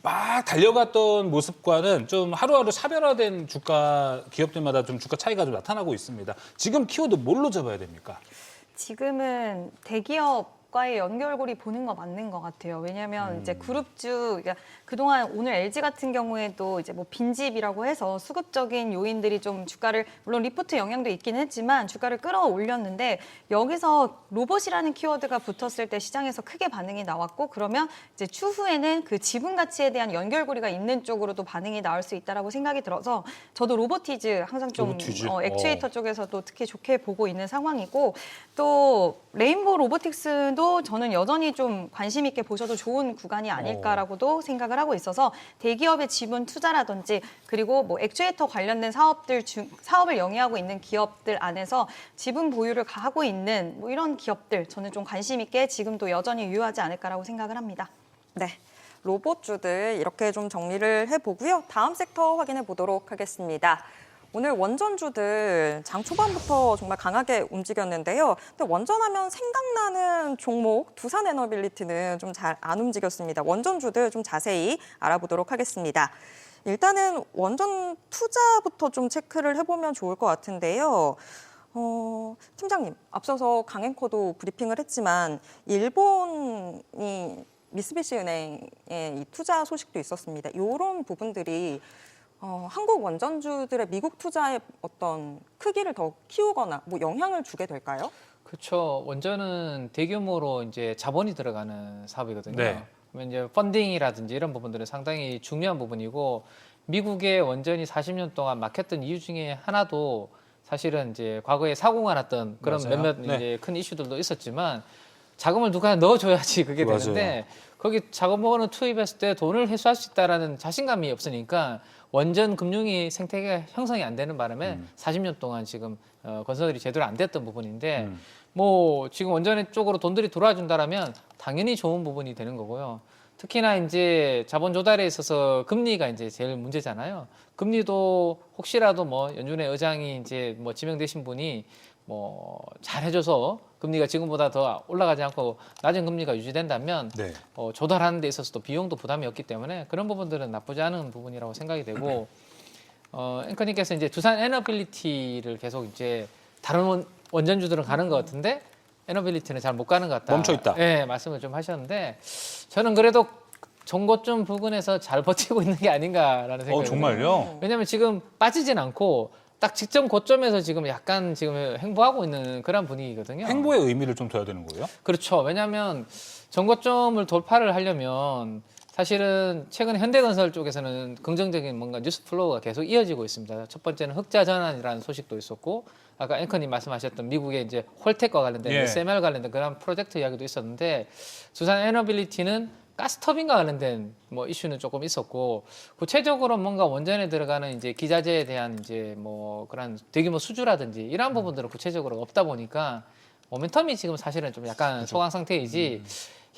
막 달려갔던 모습과는 좀 하루하루 차별화된 주가 기업들마다 좀 주가 차이가 좀 나타나고 있습니다. 지금 키워드 뭘로 잡아야 됩니까? 지금은 대기업과의 연결고리 보는 거 맞는 것 같아요. 왜냐하면 이제 그룹주, 그러니까 그동안 오늘 LG 같은 경우에도 이제 뭐 빈집이라고 해서 수급적인 요인들이 좀 주가를 물론 리포트 영향도 있긴 했지만 주가를 끌어올렸는데 여기서 로봇이라는 키워드가 붙었을 때 시장에서 크게 반응이 나왔고 그러면 이제 추후에는 그 지분 가치에 대한 연결고리가 있는 쪽으로도 반응이 나올 수 있다라고 생각이 들어서 저도 로보티즈 항상 좀 로보티즈? 액추에이터 쪽에서도 특히 좋게 보고 있는 상황이고 또 레인보우 로보틱스도 저는 여전히 좀 관심 있게 보셔도 좋은 구간이 아닐까라고도 생각을 하고 있어서 대기업의 지분 투자라든지 그리고 뭐 액추에이터 관련된 사업을 영위하고 있는 기업들 안에서 지분 보유를 하고 있는 뭐 이런 기업들 저는 좀 관심 있게 지금도 여전히 유효하지 않을까라고 생각을 합니다. 네. 로봇주들 이렇게 좀 정리를 해보고요. 다음 섹터 확인해 보도록 하겠습니다. 오늘 원전주들 장 초반부터 정말 강하게 움직였는데요. 근데 원전하면 생각나는 종목 두산에너빌리티는 좀 잘 안 움직였습니다. 원전주들 좀 자세히 알아보도록 하겠습니다. 일단은 원전 투자부터 좀 체크를 해보면 좋을 것 같은데요. 팀장님, 앞서서 강앵커도 브리핑을 했지만 일본이 미쓰비시 은행의 이 투자 소식도 있었습니다. 이런 부분들이 한국 원전주들의 미국 투자의 어떤 크기를 더 키우거나 뭐 영향을 주게 될까요? 그렇죠. 원전은 대규모로 이제 자본이 들어가는 사업이거든요. 네. 그러면 이제 펀딩이라든지 이런 부분들은 상당히 중요한 부분이고 미국의 원전이 40년 동안 막혔던 이유 중에 하나도 사실은 이제 과거에 사고가 났던 그런 맞아요. 몇몇 네. 이제 큰 이슈들도 있었지만 자금을 누가 넣어줘야지 그게 맞아요. 되는데 거기 자금을 투입했을 때 돈을 회수할 수 있다라는 자신감이 없으니까 원전 금융이 생태계가 형성이 안 되는 바람에 40년 동안 지금 건설이 제대로 안 됐던 부분인데 뭐 지금 원전 쪽으로 돈들이 들어와 준다라면 당연히 좋은 부분이 되는 거고요. 특히나 이제 자본 조달에 있어서 금리가 이제 제일 문제잖아요. 금리도 혹시라도 뭐 연준의 의장이 이제 뭐 지명되신 분이 뭐 잘해줘서 금리가 지금보다 더 올라가지 않고 낮은 금리가 유지된다면 네. 조달하는 데 있어서도 비용도 부담이 없기 때문에 그런 부분들은 나쁘지 않은 부분이라고 생각이 되고 앵커님께서 이제 두산 에너빌리티를 계속 이제 다른 원전주들은 가는 것 같은데 에너빌리티는 잘 못 가는 것 같다. 멈춰 있다. 네, 말씀을 좀 하셨는데 저는 그래도 정고점 부근에서 잘 버티고 있는 게 아닌가라는 생각이 정말요? 왜냐하면 지금 빠지진 않고 딱 직전 고점에서 지금 약간 지금 행보하고 있는 그런 분위기거든요. 행보의 의미를 좀 둬야 되는 거예요? 그렇죠. 왜냐하면 정고점을 돌파를 하려면 사실은 최근 현대건설 쪽에서는 긍정적인 뭔가 뉴스 플로우가 계속 이어지고 있습니다. 첫 번째는 흑자 전환이라는 소식도 있었고 아까 앵커님 말씀하셨던 미국의 이제 홀텍과 관련된 예. SMR 관련된 그런 프로젝트 이야기도 있었는데 두산 에너빌리티는 가스터빈과 관련된 뭐 이슈는 조금 있었고 구체적으로 뭔가 원전에 들어가는 이제 기자재에 대한 이제 뭐 그런 대규모 수주라든지 이러한 부분들은 구체적으로 없다 보니까 모멘텀이 지금 사실은 좀 약간 소강 상태이지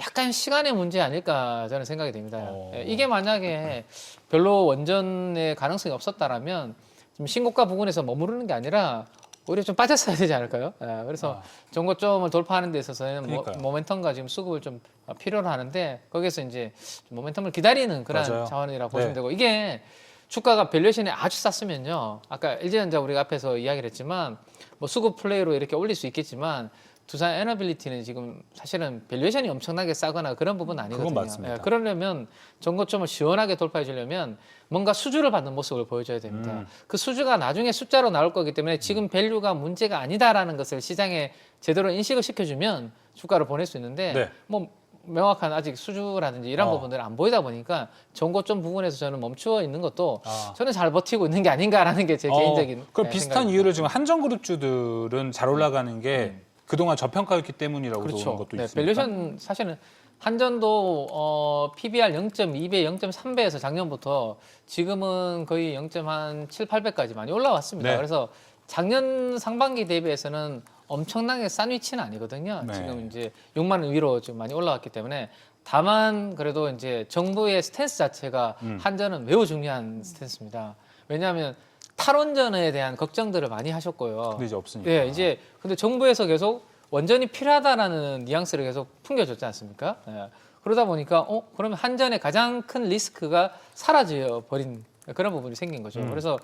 약간 시간의 문제 아닐까 저는 생각이 됩니다. 예, 이게 만약에 별로 원전의 가능성이 없었다라면 지금 신고가 부근에서 머무르는 게 아니라 오히려 좀 빠졌어야 되지 않을까요? 예, 그래서 전고점을 돌파하는 데 있어서는 그러니까요. 모멘텀과 지금 수급을 좀 필요로 하는데 거기서 이제 좀 모멘텀을 기다리는 그런 맞아요. 차원이라고 네. 보시면 되고 이게 주가가 밸류에이션이 아주 쌌으면요. 아까 LG전자 우리가 앞에서 이야기를 했지만 뭐 수급 플레이로 이렇게 올릴 수 있겠지만 두산 에너빌리티는 지금 사실은 밸류에이션이 엄청나게 싸거나 그런 부분은 아니거든요. 그건 맞습니다. 예, 그러려면 전고점을 시원하게 돌파해 주려면 뭔가 수주를 받는 모습을 보여줘야 됩니다. 그 수주가 나중에 숫자로 나올 거기 때문에 지금 밸류가 문제가 아니다라는 것을 시장에 제대로 인식을 시켜주면 주가를 보낼 수 있는데 네. 뭐 명확한 아직 수주라든지 이런 부분들은 안 보이다 보니까 전고점 부분에서 저는 멈추어 있는 것도 저는 잘 버티고 있는 게 아닌가라는 게 제 개인적인 그럼 비슷한 생각입니다. 이유로 지금 한전그룹주들은 잘 올라가는 게 그동안 저평가였기 때문이라고 보는 것도 네, 있습니다. 밸류에이션 사실은 한전도 PBR 0.2배, 0.3배에서 작년부터 지금은 거의 0.7, 8배까지 많이 올라왔습니다. 네. 그래서 작년 상반기 대비해서는 엄청나게 싼 위치는 아니거든요. 네. 지금 이제 6만 원 위로 좀 많이 올라왔기 때문에 다만 그래도 이제 정부의 스탠스 자체가 한전은 매우 중요한 스탠스입니다. 왜냐하면 탈원전에 대한 걱정들을 많이 하셨고요. 근데 이제 없으니까. 예, 이제 근데 정부에서 계속 원전이 필요하다라는 뉘앙스를 계속 풍겨줬지 않습니까? 예. 그러다 보니까 그러면 한전의 가장 큰 리스크가 사라져 버린 그런 부분이 생긴 거죠. 그래서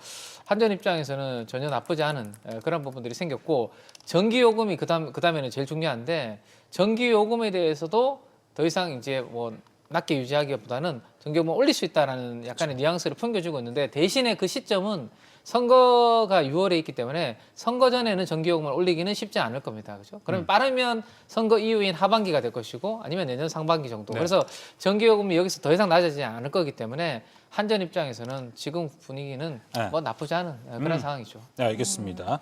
한전 입장에서는 전혀 나쁘지 않은 그런 부분들이 생겼고 전기 요금이 그다음에는 제일 중요한데 전기 요금에 대해서도 더 이상 이제 뭐 낮게 유지하기보다는 전기 요금을 올릴 수 있다라는 약간의 뉘앙스를 풍겨주고 있는데 대신에 그 시점은 선거가 6월에 있기 때문에 선거 전에는 전기요금을 올리기는 쉽지 않을 겁니다. 그렇죠? 그러면 빠르면 선거 이후인 하반기가 될 것이고 아니면 내년 상반기 정도. 네. 그래서 전기요금이 여기서 더 이상 낮아지지 않을 거기 때문에 한전 입장에서는 지금 분위기는 네. 뭐 나쁘지 않은 그런 상황이죠. 네, 알겠습니다.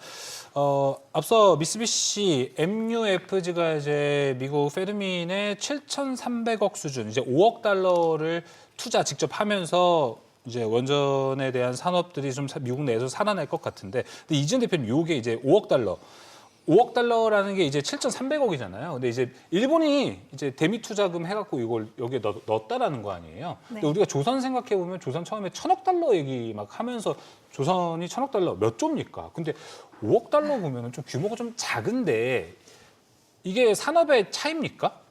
앞서 미쓰비시 MUFG가 이제 미국 페르민의 7,300억 수준, 이제 5억 달러를 투자 직접 하면서 이제 원전에 대한 산업들이 좀 미국 내에서 살아날 것 같은데, 근데 이준 대표님 요게 이제 5억 달러라는 게 이제 7,300억이잖아요. 근데 이제 일본이 이제 대미 투자금 해갖고 이걸 여기에 넣었다라는 거 아니에요. 네. 근데 우리가 조선 생각해 보면 조선 처음에 1,000억 달러 얘기 막 하면서 조선이 1,000억 달러 몇 조입니까? 근데 5억 달러 보면은 좀 규모가 좀 작은데 이게 산업의 차이입니까?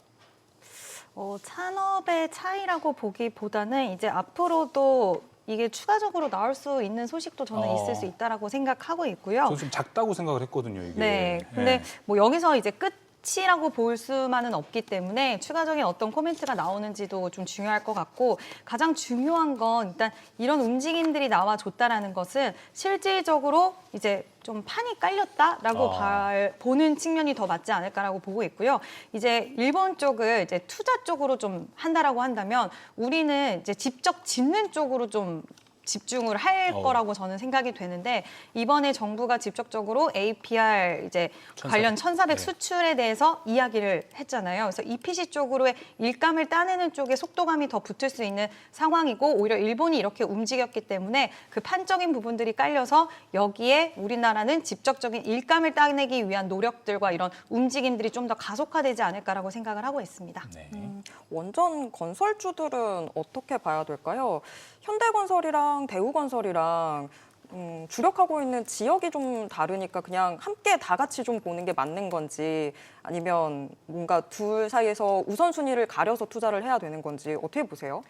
산업의 차이라고 보기보다는 이제 앞으로도 이게 추가적으로 나올 수 있는 소식도 저는 있을 수 있다라고 생각하고 있고요. 저 좀 작다고 생각을 했거든요, 이게. 네. 근데 뭐 여기서 이제 끝이라고 볼 수만은 없기 때문에 추가적인 어떤 코멘트가 나오는지도 좀 중요할 것 같고 가장 중요한 건 일단 이런 움직임들이 나와줬다라는 것은 실질적으로 이제 좀 판이 깔렸다라고 보는 측면이 더 맞지 않을까라고 보고 있고요. 이제 일본 쪽을 이제 투자 쪽으로 좀 한다라고 한다면 우리는 이제 직접 짓는 쪽으로 좀 집중을 할 거라고 저는 생각이 되는데 이번에 정부가 직접적으로 APR 이제 1400. 관련 1,400 네. 수출에 대해서 이야기를 했잖아요. 그래서 EPC 쪽으로의 일감을 따내는 쪽에 속도감이 더 붙을 수 있는 상황이고 오히려 일본이 이렇게 움직였기 때문에 그 판적인 부분들이 깔려서 여기에 우리나라는 직접적인 일감을 따내기 위한 노력들과 이런 움직임들이 좀 더 가속화되지 않을까라고 생각을 하고 있습니다. 네. 원전 건설주들은 어떻게 봐야 될까요? 현대건설이랑 대우건설이랑 주력하고 있는 지역이 좀 다르니까 그냥 함께 다 같이 좀 보는 게 맞는 건지 아니면 뭔가 둘 사이에서 우선순위를 가려서 투자를 해야 되는 건지 어떻게 보세요?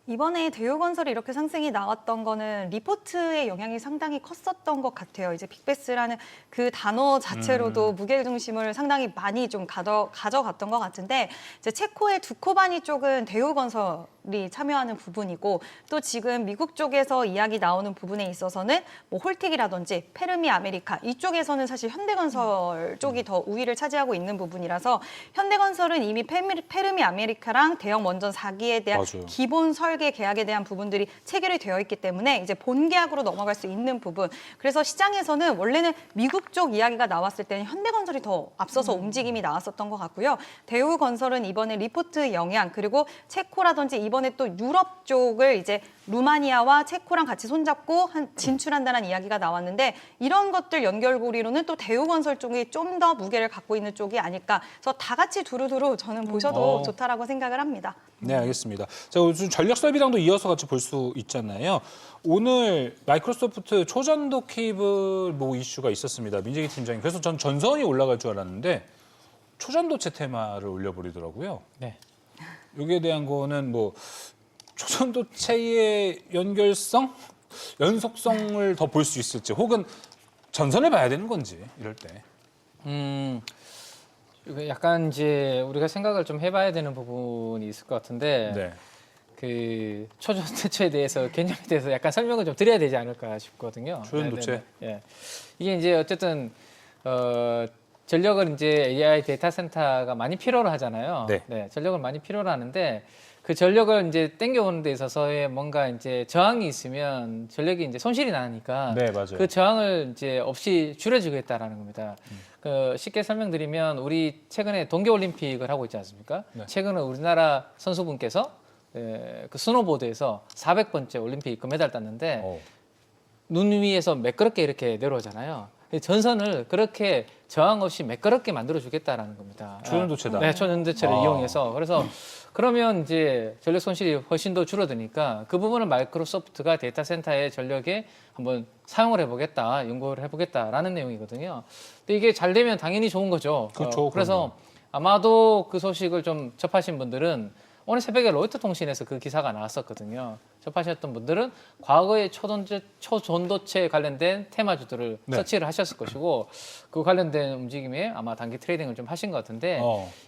이번에 대우건설이 이렇게 상승이 나왔던 거는 리포트의 영향이 상당히 컸었던 것 같아요. 이제 빅베스라는 그 단어 자체로도 무게중심을 상당히 많이 좀 가져갔던 것 같은데 이제 체코의 두코바니 쪽은 대우건설이 참여하는 부분이고 또 지금 미국 쪽에서 이야기 나오는 부분에 있어서는 뭐 홀틱이라든지 페르미 아메리카 이쪽에서는 사실 현대건설 쪽이 더 우위를 차지하고 있는 부분이라서 현대건설은 이미 페르미 아메리카랑 대형 원전 4기에 대한 맞아요. 기본 설계 계약에 대한 부분들이 체결이 되어 있기 때문에 이제 본 계약으로 넘어갈 수 있는 부분. 그래서 시장에서는 원래는 미국 쪽 이야기가 나왔을 때는 현대건설이 더 앞서서 움직임이 나왔었던 것 같고요. 대우건설은 이번에 리포트 영향 그리고 체코라든지 이번에 또 유럽 쪽을 이제 루마니아와 체코랑 같이 손잡고 진출한다는 이야기가 나왔는데 이런 것들 연결고리로는 또 대우건설 쪽이 좀 더 무게를 갖고 있는 쪽이 아닐까. 그래서 다 같이 두루두루 저는 보셔도 좋다라고 생각을 합니다. 네, 알겠습니다. 자, 요즘 전력선 XRB랑도 이어서 같이 볼 수 있잖아요. 오늘 마이크로소프트 초전도 케이블 뭐 이슈가 있었습니다. 민재기 팀장님. 그래서 전 전선이 올라갈 줄 알았는데 초전도체 테마를 올려버리더라고요. 네. 여기에 대한 거는 뭐 초전도체의 연결성, 연속성을 더 볼 수 있을지, 혹은 전선을 봐야 되는 건지 이럴 때. 이거 약간 이제 우리가 생각을 좀 해봐야 되는 부분이 있을 것 같은데 네. 그 초전도체에 대해서 개념에 대해서 약간 설명을 좀 드려야 되지 않을까 싶거든요. 초전도체. 예. 이게 이제 어쨌든 전력을 이제 AI 데이터 센터가 많이 필요로 하잖아요. 네. 전력을 많이 필요로 하는데 그 전력을 이제 땡겨오는 데 있어서의 뭔가 이제 저항이 있으면 전력이 이제 손실이 나니까 네, 맞아요. 그 저항을 이제 없이 줄여주겠다라는 겁니다. 그 쉽게 설명드리면 우리 최근에 동계올림픽을 하고 있지 않습니까? 네. 최근에 우리나라 선수분께서 그 스노보드에서 400번째 올림픽 금메달 땄는데 눈 위에서 매끄럽게 이렇게 내려오잖아요. 전선을 그렇게 저항 없이 매끄럽게 만들어 주겠다라는 겁니다. 초전도체다. 네, 초전도체를 아. 이용해서. 그래서 그러면 이제 전력 손실이 훨씬 더 줄어드니까 그 부분을 마이크로소프트가 데이터 센터의 전력에 한번 사용을 해보겠다, 연구를 해보겠다라는 내용이거든요. 근데 이게 잘 되면 당연히 좋은 거죠. 그렇죠. 그래서 아마도 그 소식을 좀 접하신 분들은 오늘 새벽에 로이터 통신에서 그 기사가 나왔었거든요. 접하셨던 분들은 과거의 초전도체 관련된 테마주들을 네. 서치를 하셨을 것이고 그 관련된 움직임에 아마 단기 트레이딩을 좀 하신 것 같은데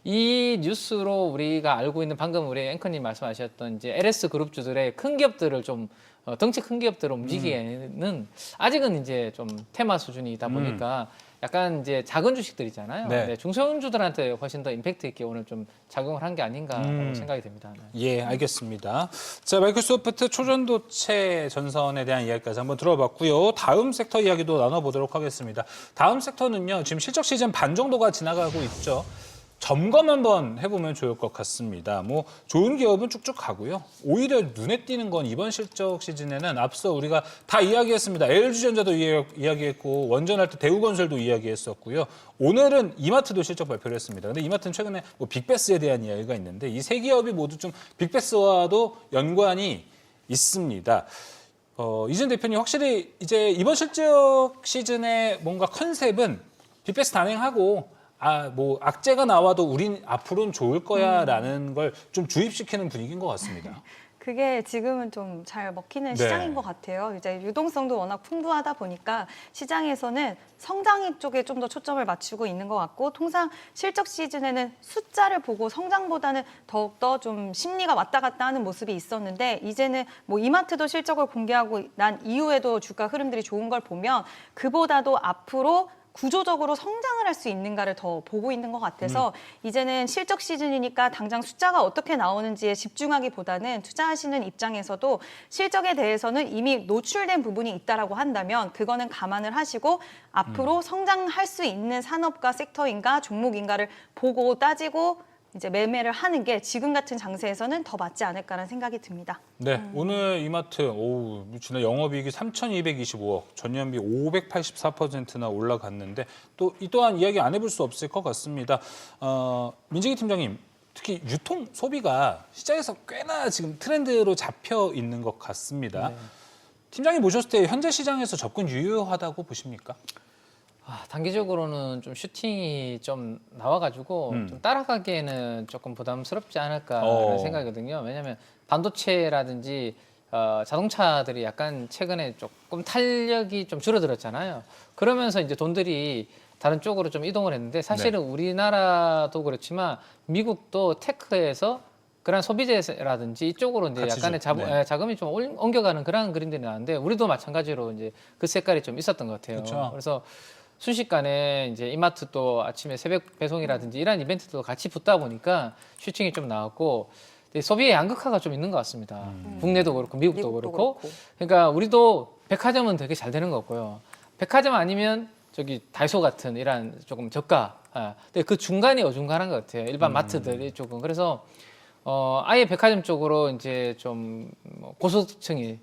이 뉴스로 우리가 알고 있는 방금 우리 앵커님 말씀하셨던 이제 LS 그룹주들의 큰 기업들을 좀 덩치 큰 기업들을 움직이기에는 아직은 이제 좀 테마 수준이다 보니까 약간 이제 작은 주식들 있잖아요. 네. 네, 중소형주들한테 훨씬 더 임팩트 있게 오늘 좀 작용을 한 게 아닌가라고 생각이 됩니다. 네. 예, 알겠습니다. 자, 마이크로소프트 초전도체 전선에 대한 이야기까지 한번 들어봤고요. 다음 섹터 이야기도 나눠보도록 하겠습니다. 다음 섹터는요, 지금 실적 시즌 반 정도가 지나가고 있죠. 점검 한번 해보면 좋을 것 같습니다. 뭐 좋은 기업은 쭉쭉 가고요. 오히려 눈에 띄는 건 이번 실적 시즌에는 앞서 우리가 다 이야기했습니다. LG전자도 이야기했고 원전할 때 대우건설도 이야기했었고요. 오늘은 이마트도 실적 발표를 했습니다. 근데 이마트는 최근에 뭐 빅베스에 대한 이야기가 있는데 이 세 기업이 모두 좀 빅베스와도 연관이 있습니다. 이준 대표님 확실히 이제 이번 실적 시즌의 뭔가 컨셉은 빅베스 단행하고 뭐 악재가 나와도 우린 앞으로는 좋을 거야라는 걸 좀 주입시키는 분위기인 것 같습니다. 그게 지금은 좀 잘 먹히는 네. 시장인 것 같아요. 이제 유동성도 워낙 풍부하다 보니까 시장에서는 성장 쪽에 좀 더 초점을 맞추고 있는 것 같고 통상 실적 시즌에는 숫자를 보고 성장보다는 더욱더 좀 심리가 왔다 갔다 하는 모습이 있었는데 이제는 뭐 이마트도 실적을 공개하고 난 이후에도 주가 흐름들이 좋은 걸 보면 그보다도 앞으로 구조적으로 성장을 할 수 있는가를 더 보고 있는 것 같아서 이제는 실적 시즌이니까 당장 숫자가 어떻게 나오는지에 집중하기보다는 투자하시는 입장에서도 실적에 대해서는 이미 노출된 부분이 있다라고 한다면 그거는 감안을 하시고 앞으로 성장할 수 있는 산업과 섹터인가 종목인가를 보고 따지고 이제 매매를 하는 게 지금 같은 장세에서는 더 맞지 않을까라는 생각이 듭니다. 네, 오늘 이마트 지난 영업이익이 3,225억, 전년비 584%나 올라갔는데 또 이 또한 이야기 안 해볼 수 없을 것 같습니다. 민재기 팀장님, 특히 유통 소비가 시장에서 꽤나 지금 트렌드로 잡혀 있는 것 같습니다. 네. 팀장님 모셨을 때 현재 시장에서 접근 유효하다고 보십니까? 단기적으로는 좀 슈팅이 좀 나와가지고 좀 따라가기에는 조금 부담스럽지 않을까라는 생각이거든요. 왜냐하면 반도체라든지 자동차들이 약간 최근에 조금 탄력이 좀 줄어들었잖아요. 그러면서 이제 돈들이 다른 쪽으로 좀 이동을 했는데 사실은 우리나라도 그렇지만 미국도 테크에서 그런 소비재라든지 이쪽으로 이제 같이 약간의 자금이 좀 옮겨가는 그런 그림들이 나왔는데 우리도 마찬가지로 이제 그 색깔이 좀 있었던 것 같아요. 그렇죠. 그래서 순식간에 이제 이마트 또 아침에 새벽 배송이라든지 이런 이벤트도 같이 붙다 보니까 슈팅이 좀 나왔고 소비의 양극화가 좀 있는 것 같습니다. 국내도 그렇고 미국도 그렇고. 그러니까 우리도 백화점은 되게 잘 되는 것 같고요. 백화점 아니면 저기 다이소 같은 이런 조금 저가. 근데 그 중간이 어중간한 것 같아요. 일반 마트들 이쪽은. 그래서 아예 백화점 쪽으로 이제 좀 고소득층이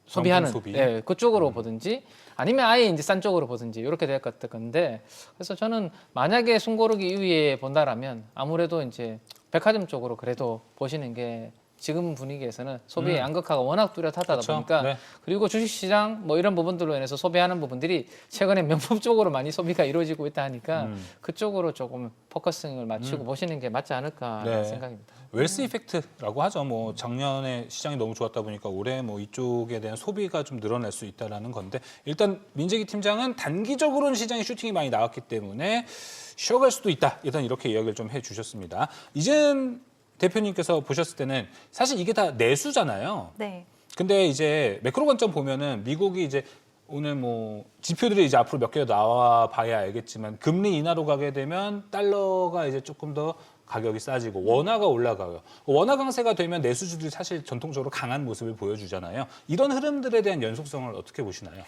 소비하는 소비. 그쪽으로 보든지 아니면 아예 이제 싼 쪽으로 보든지 이렇게 될 것 같은데 그래서 저는 만약에 숨고르기 이후에 본다라면 아무래도 이제 백화점 쪽으로 그래도 보시는 게 지금 분위기에서는 소비의 양극화가 워낙 뚜렷하다 그렇죠. 보니까 네. 그리고 주식시장 뭐 이런 부분들로 인해서 소비하는 부분들이 최근에 명품 쪽으로 많이 소비가 이루어지고 있다 하니까 그쪽으로 조금 포커싱을 맞추고 보시는 게 맞지 않을까 네. 생각입니다. 웰스 이펙트라고 하죠. 뭐 작년에 시장이 너무 좋았다 보니까 올해 뭐 이쪽에 대한 소비가 좀 늘어날 수 있다라는 건데 일단 민재기 팀장은 단기적으로는 시장에 슈팅이 많이 나왔기 때문에 쉬어갈 수도 있다. 일단 이렇게 이야기를 좀 해주셨습니다. 이젠 대표님께서 보셨을 때는 사실 이게 다 내수잖아요. 네. 근데 이제 매크로 관점 보면은 미국이 이제 오늘 뭐 지표들이 이제 앞으로 몇 개 나와 봐야 알겠지만 금리 인하로 가게 되면 달러가 이제 조금 더 가격이 싸지고 원화가 올라가요. 원화 강세가 되면 내수주들이 사실 전통적으로 강한 모습을 보여주잖아요. 이런 흐름들에 대한 연속성을 어떻게 보시나요?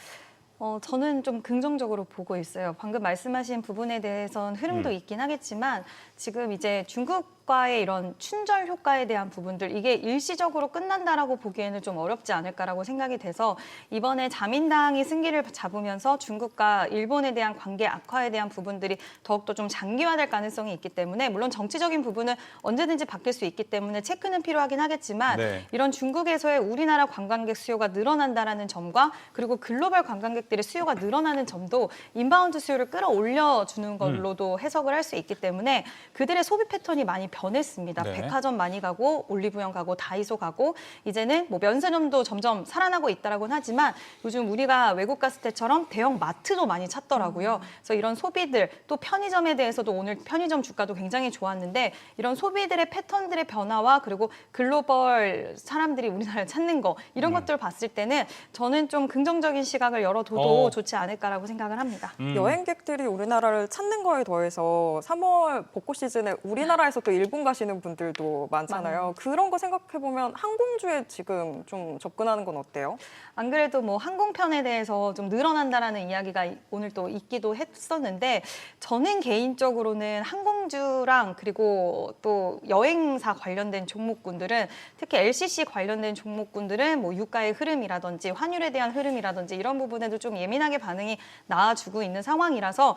저는 좀 긍정적으로 보고 있어요. 방금 말씀하신 부분에 대해서는 흐름도 있긴 하겠지만 지금 이제 중국과의 이런 춘절 효과에 대한 부분들 이게 일시적으로 끝난다라고 보기에는 좀 어렵지 않을까라고 생각이 돼서 이번에 자민당이 승기를 잡으면서 중국과 일본에 대한 관계 악화에 대한 부분들이 더욱더 좀 장기화될 가능성이 있기 때문에 물론 정치적인 부분은 언제든지 바뀔 수 있기 때문에 체크는 필요하긴 하겠지만 네. 이런 중국에서의 우리나라 관광객 수요가 늘어난다라는 점과 그리고 글로벌 관광객들의 수요가 늘어나는 점도 인바운드 수요를 끌어올려 주는 걸로도 해석을 할 수 있기 때문에 그들의 소비 패턴이 많이 변했습니다. 네. 백화점 많이 가고 올리브영 가고 다이소 가고 이제는 뭐 면세점도 점점 살아나고 있다라고는 하지만 요즘 우리가 외국 갔을 때처럼 대형 마트도 많이 찾더라고요. 그래서 이런 소비들 또 편의점에 대해서도 오늘 편의점 주가도 굉장히 좋았는데 이런 소비들의 패턴들의 변화와 그리고 글로벌 사람들이 우리나라를 찾는 거 이런 것들을 봤을 때는 저는 좀 긍정적인 시각을 열어둬도 좋지 않을까라고 생각을 합니다. 여행객들이 우리나라를 찾는 거에 더해서 3월 벚꽃 시즌에 우리나라에서 또 일본 가시는 분들도 많잖아요. 그런 거 생각해보면 항공주에 지금 좀 접근하는 건 어때요? 안 그래도 뭐 항공편에 대해서 좀 늘어난다라는 이야기가 오늘 또 있기도 했었는데 저는 개인적으로는 항공주랑 그리고 또 여행사 관련된 종목군들은 특히 LCC 관련된 종목군들은 뭐 유가의 흐름이라든지 환율에 대한 흐름이라든지 이런 부분에도 좀 예민하게 반응이 나와주고 있는 상황이라서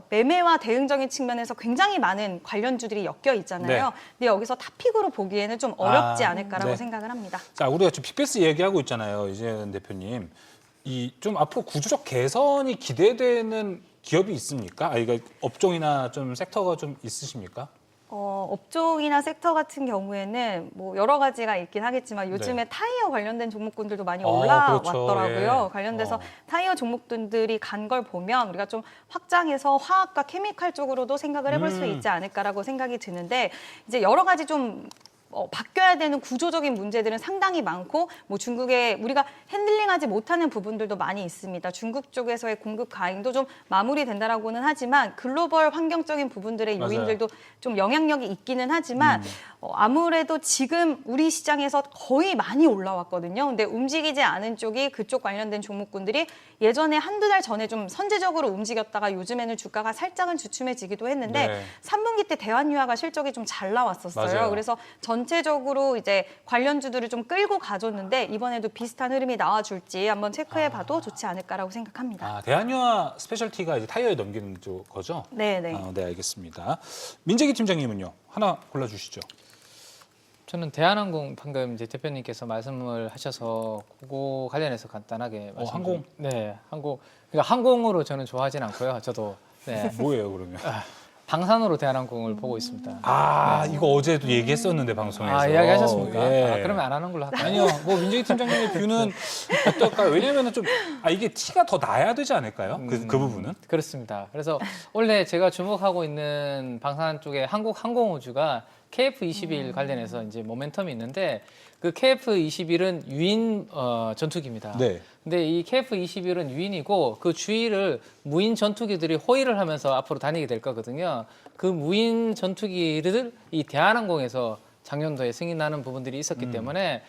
매매와 대응적인 측면에서 굉장히 많은 관련주들이 엮여 있잖아요. 네. 근데 여기서 탑픽으로 보기에는 좀 어렵지 않을까라고 네. 생각을 합니다. 자, 우리가 지금 빅베스 얘기하고 있잖아요, 이재현 대표님. 이 좀 앞으로 구조적 개선이 기대되는 기업이 있습니까? 그러니까 업종이나 좀 섹터가 좀 있으십니까? 업종이나 섹터 같은 경우에는 뭐 여러 가지가 있긴 하겠지만 요즘에 네. 타이어 관련된 종목군들도 많이 그렇죠. 올라왔더라고요. 예. 관련돼서 타이어 종목군들이 간 걸 보면 우리가 좀 확장해서 화학과 케미칼 쪽으로도 생각을 해볼 수 있지 않을까라고 생각이 드는데 이제 여러 가지 좀 바뀌어야 되는 구조적인 문제들은 상당히 많고 뭐 중국에 우리가 핸들링하지 못하는 부분들도 많이 있습니다. 중국 쪽에서의 공급 과잉도 좀 마무리된다라고는 하지만 글로벌 환경적인 부분들의 맞아요. 요인들도 좀 영향력이 있기는 하지만 아무래도 지금 우리 시장에서 거의 많이 올라왔거든요. 근데 움직이지 않은 쪽이 그쪽 관련된 종목군들이 예전에 한두 달 전에 좀 선제적으로 움직였다가 요즘에는 주가가 살짝은 주춤해지기도 했는데 네. 3분기 때 대환유화가 실적이 좀 잘 나왔었어요. 맞아요. 그래서 전체적으로 이제 관련주들을 좀 끌고 가줬는데 이번에도 비슷한 흐름이 나와줄지 한번 체크해봐도 좋지 않을까라고 생각합니다. 대한유화 스페셜티가 이제 타이어에 넘기는 거죠? 네네. 네, 알겠습니다. 민재기 팀장님은요, 하나 골라주시죠. 저는 대한항공 방금 이제 대표님께서 말씀을 하셔서 그거 관련해서 간단하게 항공? 네, 항공. 그러니까 항공으로 저는 좋아하진 않고요. 저도 네, 뭐예요, 그러면? 방산으로 대한항공을 보고 있습니다. 이거 어제도 얘기했었는데 방송에서. 이야기하셨습니까? 예. 그러면 안 하는 걸로 할까요? 아니요, 뭐 민재기 팀장님의 뷰는 어떨까요? 왜냐면은 좀 이게 티가 더 나야 되지 않을까요? 그 부분은? 그렇습니다. 그래서 원래 제가 주목하고 있는 방산 쪽에 한국 항공우주가 KF-21 관련해서 이제 모멘텀이 있는데 그 KF-21은 유인 전투기입니다. 네. 근데 이 KF-21은 유인이고 그 주위를 무인 전투기들이 호위를 하면서 앞으로 다니게 될 거거든요. 그 무인 전투기를 이 대한항공에서 작년도에 승인하는 부분들이 있었기 때문에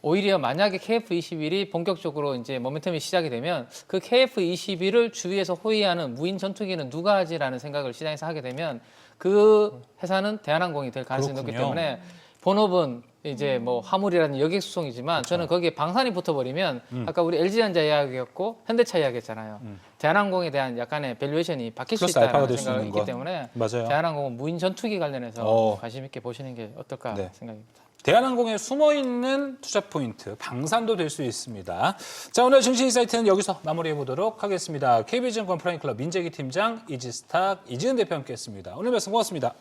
오히려 만약에 KF-21이 본격적으로 이제 모멘텀이 시작이 되면 그 KF-21을 주위에서 호위하는 무인 전투기는 누가 하지라는 생각을 시장에서 하게 되면 그 회사는 대한항공이 될 가능성이 높기 그렇군요. 때문에 본업은 이제 뭐 화물이라는 여객 수송이지만 저는 거기에 방산이 붙어버리면 아까 우리 LG전자 이야기였고 현대차 이야기했잖아요. 대한항공에 대한 약간의 밸류에이션이 바뀔 수 플러스 알파가 있다는 될수 생각이 있는 있기 것. 때문에 맞아요. 대한항공은 무인 전투기 관련해서 관심 있게 보시는 게 어떨까 네. 생각입니다. 대한항공에 숨어있는 투자 포인트, 방산도 될 수 있습니다. 자, 오늘 증시 인사이트는 여기서 마무리해보도록 하겠습니다. KB증권 프라임클럽 민재기 팀장, 이지스탁 이지은 대표 함께했습니다. 오늘 말씀 고맙습니다.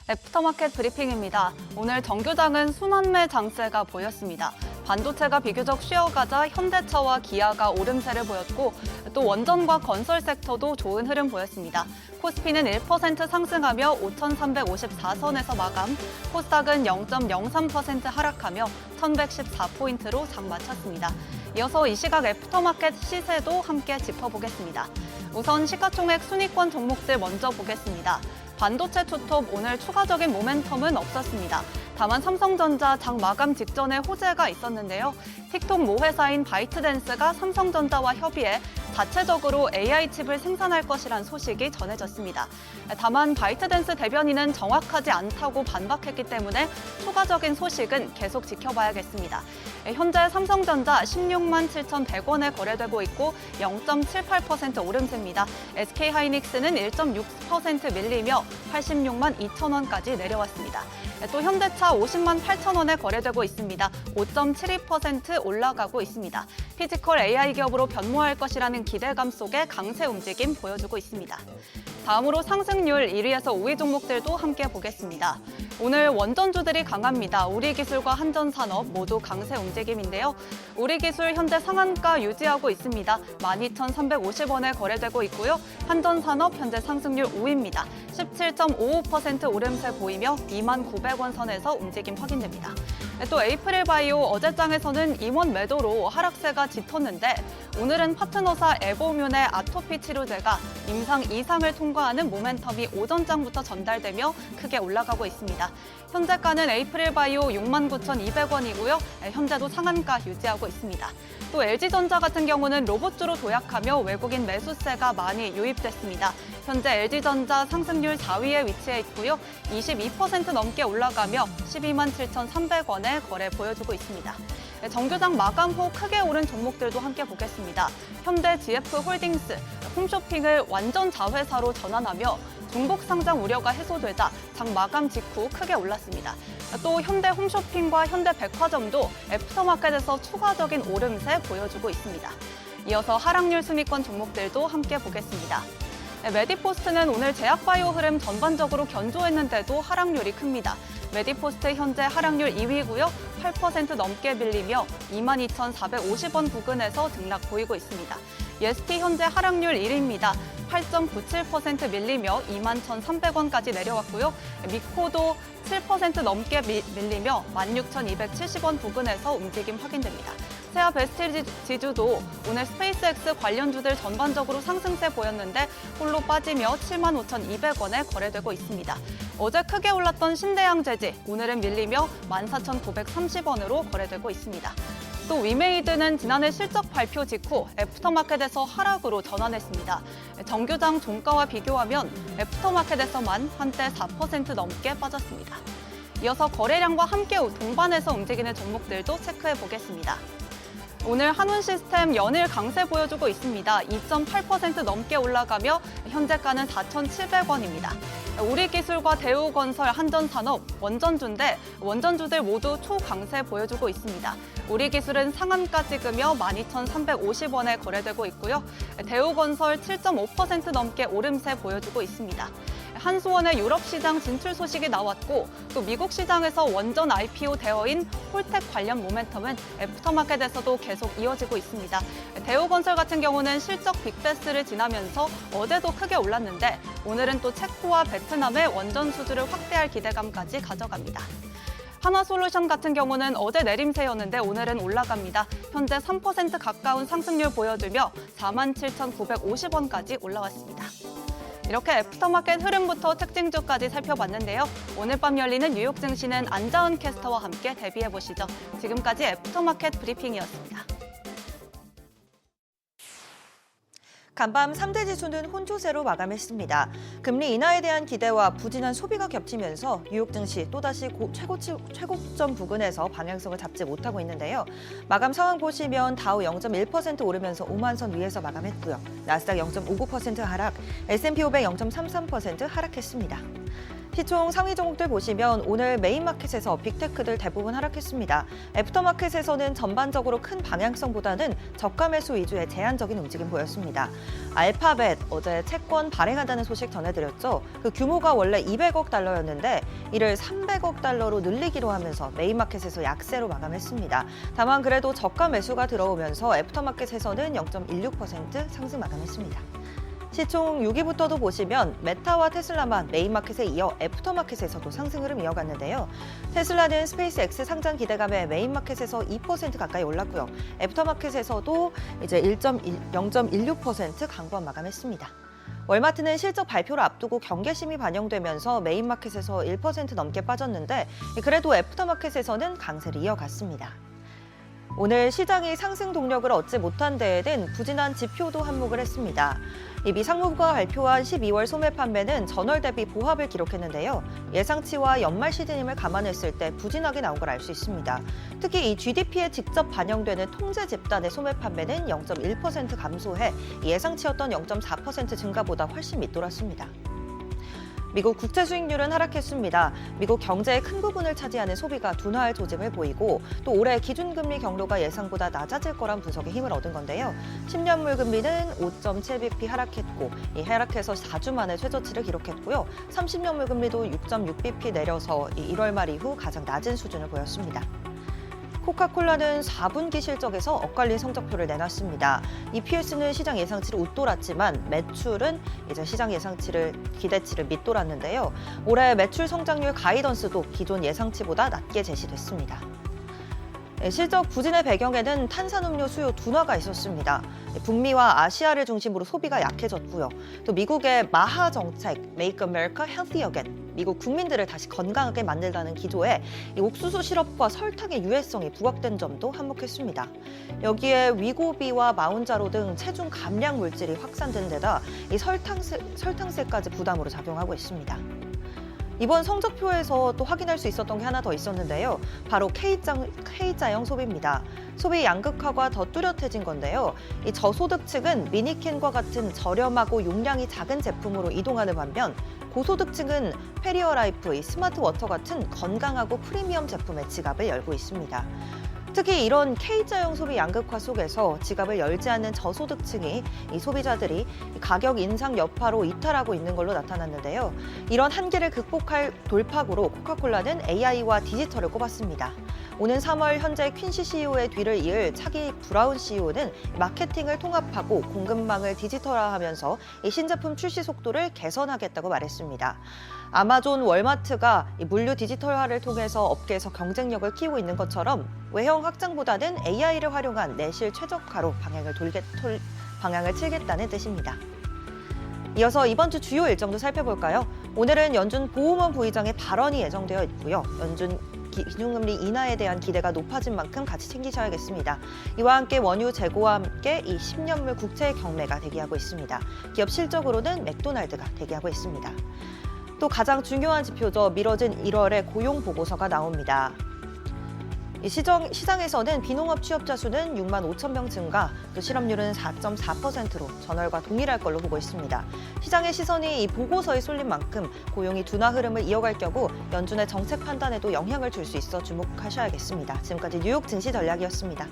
애프터마켓 브리핑입니다. 오늘 정규장은 순환매 장세가 보였습니다. 반도체가 비교적 쉬어가자 현대차와 기아가 오름세를 보였고 또 원전과 건설 섹터도 좋은 흐름 보였습니다. 코스피는 1% 상승하며 5,354선에서 마감, 코스닥은 0.03% 하락하며 1,114포인트로 장 마쳤습니다. 이어서 이 시각 애프터마켓 시세도 함께 짚어보겠습니다. 우선 시가총액 순위권 종목들 먼저 보겠습니다. 반도체 투톱 오늘 추가적인 모멘텀은 없었습니다. 다만 삼성전자 장 마감 직전에 호재가 있었는데요. 틱톡 모회사인 바이트댄스가 삼성전자와 협의해 자체적으로 AI 칩을 생산할 것이란 소식이 전해졌습니다. 다만 바이트댄스 대변인은 정확하지 않다고 반박했기 때문에 추가적인 소식은 계속 지켜봐야겠습니다. 현재 삼성전자 16만 7,100원에 거래되고 있고 0.78% 오름세입니다. SK하이닉스는 1.6% 밀리며 86만 2천원까지 내려왔습니다. 또 현대차 50만 8천원에 거래되고 있습니다. 5.72% 올라가고 있습니다. 피지컬 AI 기업으로 변모할 것이라는 기대감 속에 강세 움직임 보여주고 있습니다. 다음으로 상승률 1위에서 5위 종목들도 함께 보겠습니다. 오늘 원전주들이 강합니다. 우리기술과 한전산업 모두 강세 움직임인데요. 우리기술 현재 상한가 유지하고 있습니다. 12,350원에 거래되고 있고요. 한전산업 현재 상승률 5위입니다. 17.55% 오름세 보이며 29,900원 선에서 움직임 확인됩니다. 또 에이프릴바이오 어제장에서는 임원 매도로 하락세가 짙었는데 오늘은 파트너사 에보뮌의 아토피 치료제가 임상 2상을 통과하는 모멘텀이 오전장부터 전달되며 크게 올라가고 있습니다. 현재가는 에이프릴바이오 69,200원이고요. 현재도 상한가 유지하고 있습니다. 또 LG전자 같은 경우는 로봇주로 도약하며 외국인 매수세가 많이 유입됐습니다. 현재 LG전자 상승률 4위에 위치해 있고요. 22% 넘게 올라가며 127,300원에 거래 보여주고 있습니다. 정규장 마감 후 크게 오른 종목들도 함께 보겠습니다. 현대 GF홀딩스, 홈쇼핑을 완전 자회사로 전환하며 중복 상장 우려가 해소되자 장 마감 직후 크게 올랐습니다. 또 현대 홈쇼핑과 현대백화점도 애프터마켓에서 추가적인 오름세 보여주고 있습니다. 이어서 하락률 순위권 종목들도 함께 보겠습니다. 메디포스트는 오늘 제약바이오 흐름 전반적으로 견조했는데도 하락률이 큽니다. 메디포스트 현재 하락률 2위고요. 8% 넘게 밀리며 22,450원 부근에서 등락 보이고 있습니다. 예스티 현재 하락률 1위입니다. 8.97% 밀리며 21,300원까지 내려왔고요. 미코도 7% 넘게 밀리며 16,270원 부근에서 움직임 확인됩니다. 세아 베스트지주도 오늘 스페이스X 관련주들 전반적으로 상승세 보였는데 홀로 빠지며 75,200원에 거래되고 있습니다. 어제 크게 올랐던 신대양제지 오늘은 밀리며 14,930원으로 거래되고 있습니다. 또 위메이드는 지난해 실적 발표 직후 애프터마켓에서 하락으로 전환했습니다. 정규장 종가와 비교하면 애프터마켓에서만 한때 4% 넘게 빠졌습니다. 이어서 거래량과 함께 동반해서 움직이는 종목들도 체크해 보겠습니다. 오늘 한운시스템 연일 강세 보여주고 있습니다. 2.8% 넘게 올라가며 현재가는 4,700원입니다. 우리기술과 대우건설, 한전산업, 원전주인데 원전주들 모두 초강세 보여주고 있습니다. 우리기술은 상한가 찍으며 12,350원에 거래되고 있고요. 대우건설 7.5% 넘게 오름세 보여주고 있습니다. 한수원의 유럽시장 진출 소식이 나왔고 또 미국 시장에서 원전 IPO 대어인 홀텍 관련 모멘텀은 애프터마켓에서도 계속 이어지고 있습니다. 대우건설 같은 경우는 실적 빅베스를 지나면서 어제도 크게 올랐는데 오늘은 또 체코와 베트남의 원전 수주를 확대할 기대감까지 가져갑니다. 한화솔루션 같은 경우는 어제 내림세였는데 오늘은 올라갑니다. 현재 3% 가까운 상승률 보여주며 47,950원까지 올라왔습니다. 이렇게 애프터마켓 흐름부터 특징주까지 살펴봤는데요. 오늘 밤 열리는 뉴욕 증시는 안자은 캐스터와 함께 대비해보시죠. 지금까지 애프터마켓 브리핑이었습니다. 간밤 3대 지수는 혼조세로 마감했습니다. 금리 인하에 대한 기대와 부진한 소비가 겹치면서 뉴욕 증시 또다시 최고점 부근에서 방향성을 잡지 못하고 있는데요. 마감 상황 보시면 다우 0.1% 오르면서 5만 선 위에서 마감했고요. 나스닥 0.59% 하락, S&P 500 0.33% 하락했습니다. 시총 상위 종목들 보시면 오늘 메인마켓에서 빅테크들 대부분 하락했습니다. 애프터마켓에서는 전반적으로 큰 방향성보다는 저가 매수 위주의 제한적인 움직임 보였습니다. 알파벳 어제 채권 발행한다는 소식 전해드렸죠. 그 규모가 원래 200억 달러였는데 이를 300억 달러로 늘리기로 하면서 메인마켓에서 약세로 마감했습니다. 다만 그래도 저가 매수가 들어오면서 애프터마켓에서는 0.16% 상승 마감했습니다. 시총 6위부터도 보시면 메타와 테슬라만 메인마켓에 이어 애프터마켓에서도 상승 흐름 이어갔는데요. 테슬라는 스페이스X 상장 기대감에 메인마켓에서 2% 가까이 올랐고요. 애프터마켓에서도 이제 0.16% 강보한 마감했습니다. 월마트는 실적 발표를 앞두고 경계심이 반영되면서 메인마켓에서 1% 넘게 빠졌는데 그래도 애프터마켓에서는 강세를 이어갔습니다. 오늘 시장이 상승 동력을 얻지 못한 데에는 부진한 지표도 한몫을 했습니다. 미 상무부가 발표한 12월 소매 판매는 전월 대비 보합을 기록했는데요. 예상치와 연말 시즌임을 감안했을 때 부진하게 나온 걸 알 수 있습니다. 특히 이 GDP에 직접 반영되는 통제 집단의 소매 판매는 0.1% 감소해 예상치였던 0.4% 증가보다 훨씬 밑돌았습니다. 미국 국채 수익률은 하락했습니다. 미국 경제의 큰 부분을 차지하는 소비가 둔화할 조짐을 보이고 또 올해 기준금리 경로가 예상보다 낮아질 거란 분석에 힘을 얻은 건데요. 10년물 금리는 5.7bp 하락했고 이 하락해서 4주 만에 최저치를 기록했고요. 30년물 금리도 6.6bp 내려서 1월 말 이후 가장 낮은 수준을 보였습니다. 코카콜라는 4분기 실적에서 엇갈린 성적표를 내놨습니다. EPS는 시장 예상치를 웃돌았지만 매출은 이제 시장 기대치를 밑돌았는데요. 올해 매출 성장률 가이던스도 기존 예상치보다 낮게 제시됐습니다. 실적 부진의 배경에는 탄산음료 수요 둔화가 있었습니다. 북미와 아시아를 중심으로 소비가 약해졌고요. 또 미국의 마하 정책, Make America Healthy Again, 미국 국민들을 다시 건강하게 만들다는 기조에 이 옥수수 시럽과 설탕의 유해성이 부각된 점도 한몫했습니다. 여기에 위고비와 마운자로 등 체중 감량 물질이 확산된 데다 이 설탕세까지 부담으로 작용하고 있습니다. 이번 성적표에서 또 확인할 수 있었던 게 하나 더 있었는데요. 바로 K자형 소비입니다. 소비 양극화가 더 뚜렷해진 건데요. 이 저소득층은 미니캔과 같은 저렴하고 용량이 작은 제품으로 이동하는 반면 고소득층은 페리어라이프, 스마트워터 같은 건강하고 프리미엄 제품의 지갑을 열고 있습니다. 특히 이런 K자형 소비 양극화 속에서 지갑을 열지 않는 저소득층이 이 소비자들이 가격 인상 여파로 이탈하고 있는 걸로 나타났는데요. 이런 한계를 극복할 돌파구로 코카콜라는 AI와 디지털을 꼽았습니다. 오는 3월 현재 퀸시 CEO의 뒤를 이을 차기 브라운 CEO는 마케팅을 통합하고 공급망을 디지털화하면서 이 신제품 출시 속도를 개선하겠다고 말했습니다. 아마존, 월마트가 물류 디지털화를 통해서 업계에서 경쟁력을 키우고 있는 것처럼 외형 확장보다는 AI를 활용한 내실 최적화로 방향을 틀겠다는 뜻입니다. 이어서 이번 주 주요 일정도 살펴볼까요? 오늘은 연준 보우먼 부의장의 발언이 예정되어 있고요. 연준 기준금리 인하에 대한 기대가 높아진 만큼 같이 챙기셔야겠습니다. 이와 함께 원유 재고와 함께 이 10년물 국채의 경매가 대기하고 있습니다. 기업 실적으로는 맥도날드가 대기하고 있습니다. 또 가장 중요한 지표죠. 미뤄진 1월의 고용 보고서가 나옵니다. 이 시장에서는 비농업 취업자 수는 6만 5천 명 증가, 또 실업률은 4.4%로 전월과 동일할 걸로 보고 있습니다. 시장의 시선이 이 보고서에 쏠린 만큼 고용이 둔화 흐름을 이어갈 경우 연준의 정책 판단에도 영향을 줄 수 있어 주목하셔야겠습니다. 지금까지 뉴욕 증시 전략이었습니다.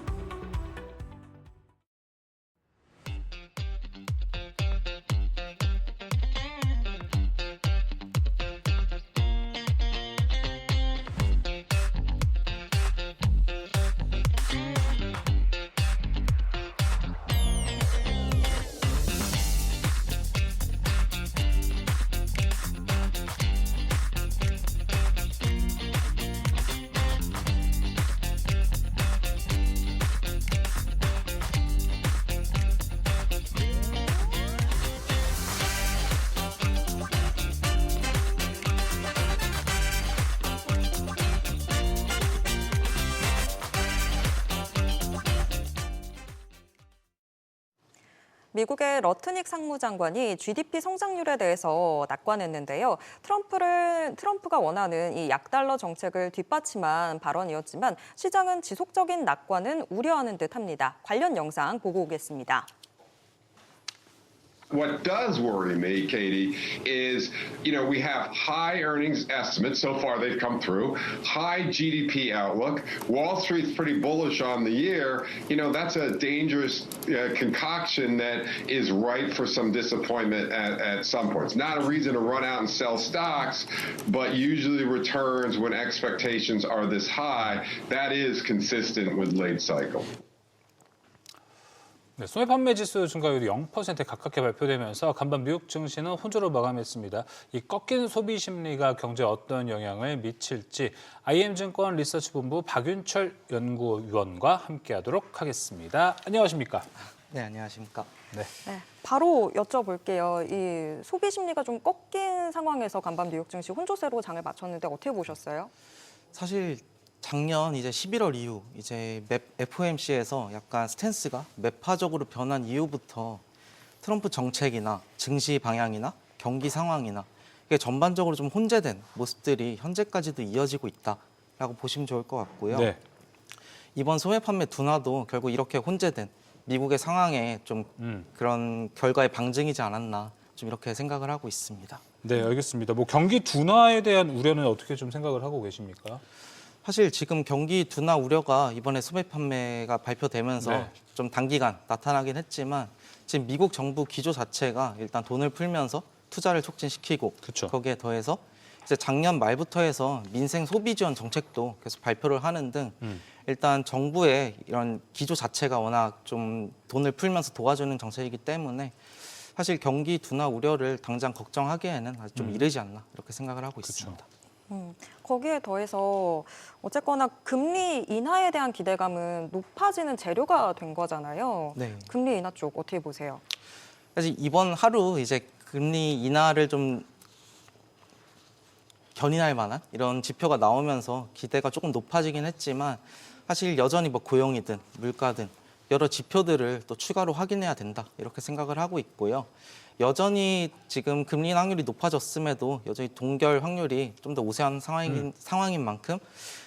미국의 러트닉 상무장관이 GDP 성장률에 대해서 낙관했는데요. 트럼프가 원하는 이 약달러 정책을 뒷받침한 발언이었지만 시장은 지속적인 낙관은 우려하는 듯합니다. 관련 영상 보고 오겠습니다. What does worry me, Katie, is, we have high earnings estimates. So far, they've come through. High GDP outlook. Wall Street's pretty bullish on the year. That's a dangerous concoction that is ripe for some disappointment at some points. Not a reason to run out and sell stocks, but usually returns when expectations are this high. That is consistent with late cycle. 네, 소매 판매 지수 증가율이 0%에 가깝게 발표되면서 간밤 미국 증시는 호조로 마감했습니다. 이 꺾인 소비 심리가 경제에 어떤 영향을 미칠지 IM증권 리서치본부 박윤철 연구위원과 함께하도록 하겠습니다. 안녕하십니까? 네, 안녕하십니까? 네. 네, 바로 여쭤볼게요. 이 소비 심리가 좀 꺾인 상황에서 간밤 뉴욕 증시 혼조세로 장을 마쳤는데 어떻게 보셨어요? 사실 작년 이제 11월 이후 이제 FOMC에서 약간 스탠스가 매파적으로 변한 이후부터 트럼프 정책이나 증시 방향이나 경기 상황이나 이게 전반적으로 좀 혼재된 모습들이 현재까지도 이어지고 있다라고 보시면 좋을 것 같고요. 네. 이번 소매 판매 둔화도 결국 이렇게 혼재된 미국의 상황에 좀 그런 결과의 방증이지 않았나 좀 이렇게 생각을 하고 있습니다. 네, 알겠습니다. 뭐 경기 둔화에 대한 우려는 어떻게 좀 생각을 하고 계십니까? 사실 지금 경기 둔화 우려가 이번에 소매 판매가 발표되면서 네. 좀 단기간 나타나긴 했지만 지금 미국 정부 기조 자체가 일단 돈을 풀면서 투자를 촉진시키고 그쵸. 거기에 더해서 이제 작년 말부터 해서 민생 소비 지원 정책도 계속 발표를 하는 등 일단 정부의 이런 기조 자체가 워낙 좀 돈을 풀면서 도와주는 정책이기 때문에 사실 경기 둔화 우려를 당장 걱정하기에는 아직 좀 이르지 않나 이렇게 생각을 하고 있습니다. 거기에 더해서 어쨌거나 금리 인하에 대한 기대감은 높아지는 재료가 된 거잖아요. 네. 금리 인하 쪽 어떻게 보세요? 사실 이번 하루 이제 금리 인하를 좀 견인할 만한 이런 지표가 나오면서 기대가 조금 높아지긴 했지만 사실 여전히 뭐 고용이든 물가든 여러 지표들을 또 추가로 확인해야 된다 이렇게 생각을 하고 있고요. 여전히 지금 금리 인하 확률이 높아졌음에도 여전히 동결 확률이 좀 더 우세한 상황인 만큼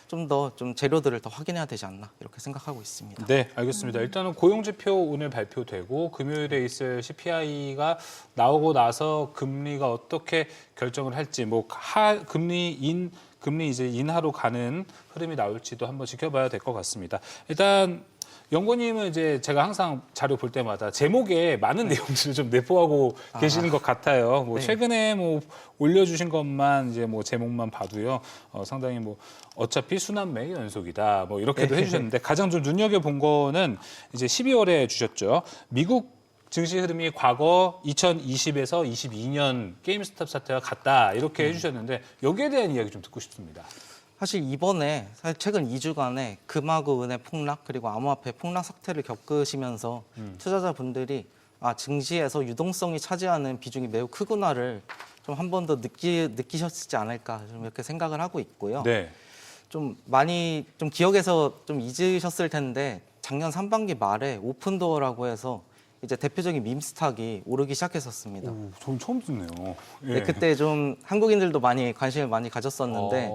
좀 더 좀 재료들을 더 확인해야 되지 않나 이렇게 생각하고 있습니다. 네, 알겠습니다. 일단은 고용 지표 오늘 발표되고 금요일에 있을 CPI가 나오고 나서 금리가 어떻게 결정을 할지 뭐 금리 이제 인하로 가는 흐름이 나올지도 한번 지켜봐야 될 것 같습니다. 일단 연구원님은 이제 제가 항상 자료 볼 때마다 제목에 많은 내용들을 좀 내포하고 계시는 것 같아요. 뭐 네. 최근에 뭐 올려주신 것만 이제 뭐 제목만 봐도요, 상당히 뭐 어차피 순환매의 연속이다 뭐 이렇게도 해주셨는데 가장 좀 눈여겨 본 거는 이제 12월에 주셨죠. 미국 증시 흐름이 과거 2020에서 22년 게임스톱 사태와 같다 이렇게 해주셨는데 여기에 대한 이야기 좀 듣고 싶습니다. 사실 이번에 사실 최근 2주간에 금하고 은의 폭락 그리고 암호화폐 폭락 사태를 겪으시면서 투자자분들이 증시에서 유동성이 차지하는 비중이 매우 크구나를 좀 한 번 더 느끼셨지 않을까 좀 이렇게 생각을 하고 있고요. 네. 좀 많이 좀 기억에서 좀 잊으셨을 텐데 작년 상반기 말에 오픈도어라고 해서 이제 대표적인 밈스탁이 오르기 시작했었습니다. 오, 전 처음 듣네요. 예. 네, 그때 좀 한국인들도 많이 관심을 많이 가졌었는데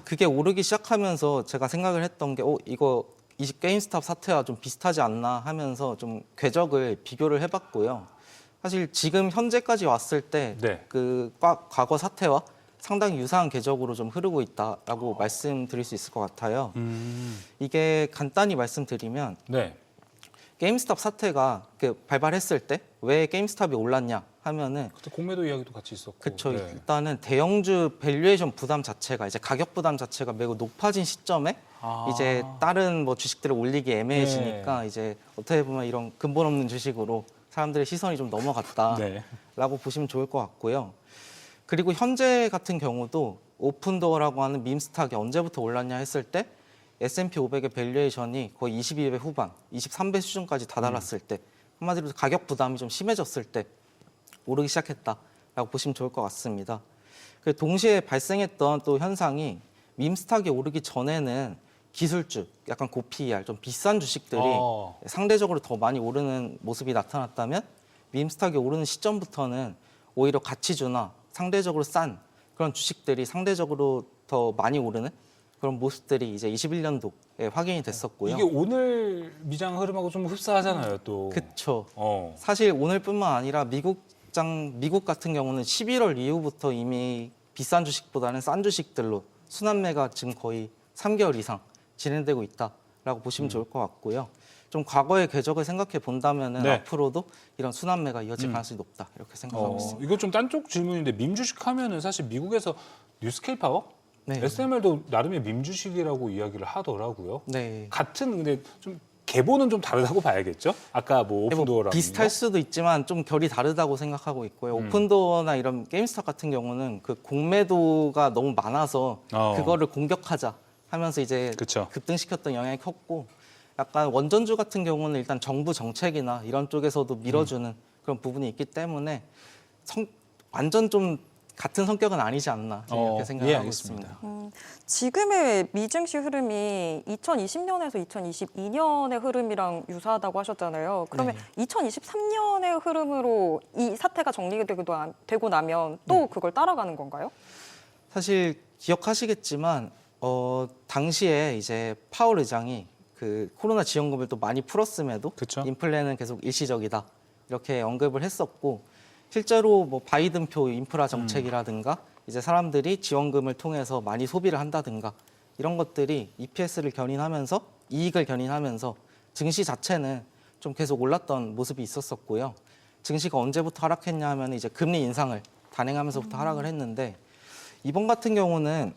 그게 오르기 시작하면서 제가 생각을 했던 게 이거 이 게임스탑 사태와 좀 비슷하지 않나 하면서 좀 궤적을 비교를 해봤고요. 사실 지금 현재까지 왔을 때 네. 그 과거 사태와 상당히 유사한 궤적으로 좀 흐르고 있다라고 말씀드릴 수 있을 것 같아요. 이게 간단히 말씀드리면 네. 게임스탑 사태가 발발했을 때 왜 게임스탑이 올랐냐 하면은 그때 공매도 이야기도 같이 있었고. 그렇죠. 네. 일단은 대형주 밸류에이션 부담 자체가 이제 가격 부담 자체가 매우 높아진 시점에 이제 다른 뭐 주식들을 올리기 애매해지니까 이제 어떻게 보면 이런 근본 없는 주식으로 사람들의 시선이 좀 넘어갔다라고 네. 보시면 좋을 것 같고요. 그리고 현재 같은 경우도 오픈도어라고 하는 밈스탁이 언제부터 올랐냐 했을 때 S&P 500의 밸류에이션이 거의 22배 후반, 23배 수준까지 다다랐을 때 한마디로 가격 부담이 좀 심해졌을 때 오르기 시작했다라고 보시면 좋을 것 같습니다. 동시에 발생했던 또 현상이 밈스탁이 오르기 전에는 기술주, 약간 고PER, 좀 비싼 주식들이 상대적으로 더 많이 오르는 모습이 나타났다면 밈스탁이 오르는 시점부터는 오히려 가치주나 상대적으로 싼 그런 주식들이 상대적으로 더 많이 오르는 그런 모습들이 이제 21년도에 확인이 됐었고요. 이게 오늘 미장 흐름하고 좀 흡사하잖아요, 또. 그렇죠. 사실 오늘뿐만 아니라 미국 같은 경우는 11월 이후부터 이미 비싼 주식보다는 싼 주식들로 순환매가 지금 거의 3개월 이상 진행되고 있다라고 보시면 좋을 것 같고요. 좀 과거의 궤적을 생각해 본다면은 네. 앞으로도 이런 순환매가 이어질 가능성이 높다 이렇게 생각하고 있습니다. 이거 좀 딴쪽 질문인데 밈 주식 하면은 사실 미국에서 뉴스케일 파워? 네. SML도 나름의 밈 주식이라고 이야기를 하더라고요. 네. 같은 근데 좀 계보는 좀 다르다고 봐야겠죠? 아까 뭐 오픈도어라고 비슷할 수도 있지만 좀 결이 다르다고 생각하고 있고요. 오픈도어나 이런 게임스탑 같은 경우는 그 공매도가 너무 많아서 그거를 공격하자 하면서 이제 그쵸. 급등시켰던 영향이 컸고 약간 원전주 같은 경우는 일단 정부 정책이나 이런 쪽에서도 밀어주는 그런 부분이 있기 때문에 완전 좀 같은 성격은 아니지 않나 이렇게 생각하고 있습니다. 지금의 미증시 흐름이 2020년에서 2022년의 흐름이랑 유사하다고 하셨잖아요. 그러면 2023년의 흐름으로 이 사태가 정리되고 나면 또 그걸 따라가는 건가요? 사실 기억하시겠지만 당시에 이제 파월 의장이 그 코로나 지원금을 또 많이 풀었음에도 그쵸. 인플레는 계속 일시적이다 이렇게 언급을 했었고 실제로 뭐 바이든표 인프라 정책이라든가 이제 사람들이 지원금을 통해서 많이 소비를 한다든가 이런 것들이 EPS를 견인하면서 이익을 견인하면서 증시 자체는 좀 계속 올랐던 모습이 있었었고요. 증시가 언제부터 하락했냐 하면 이제 금리 인상을 단행하면서부터 하락을 했는데 이번 같은 경우는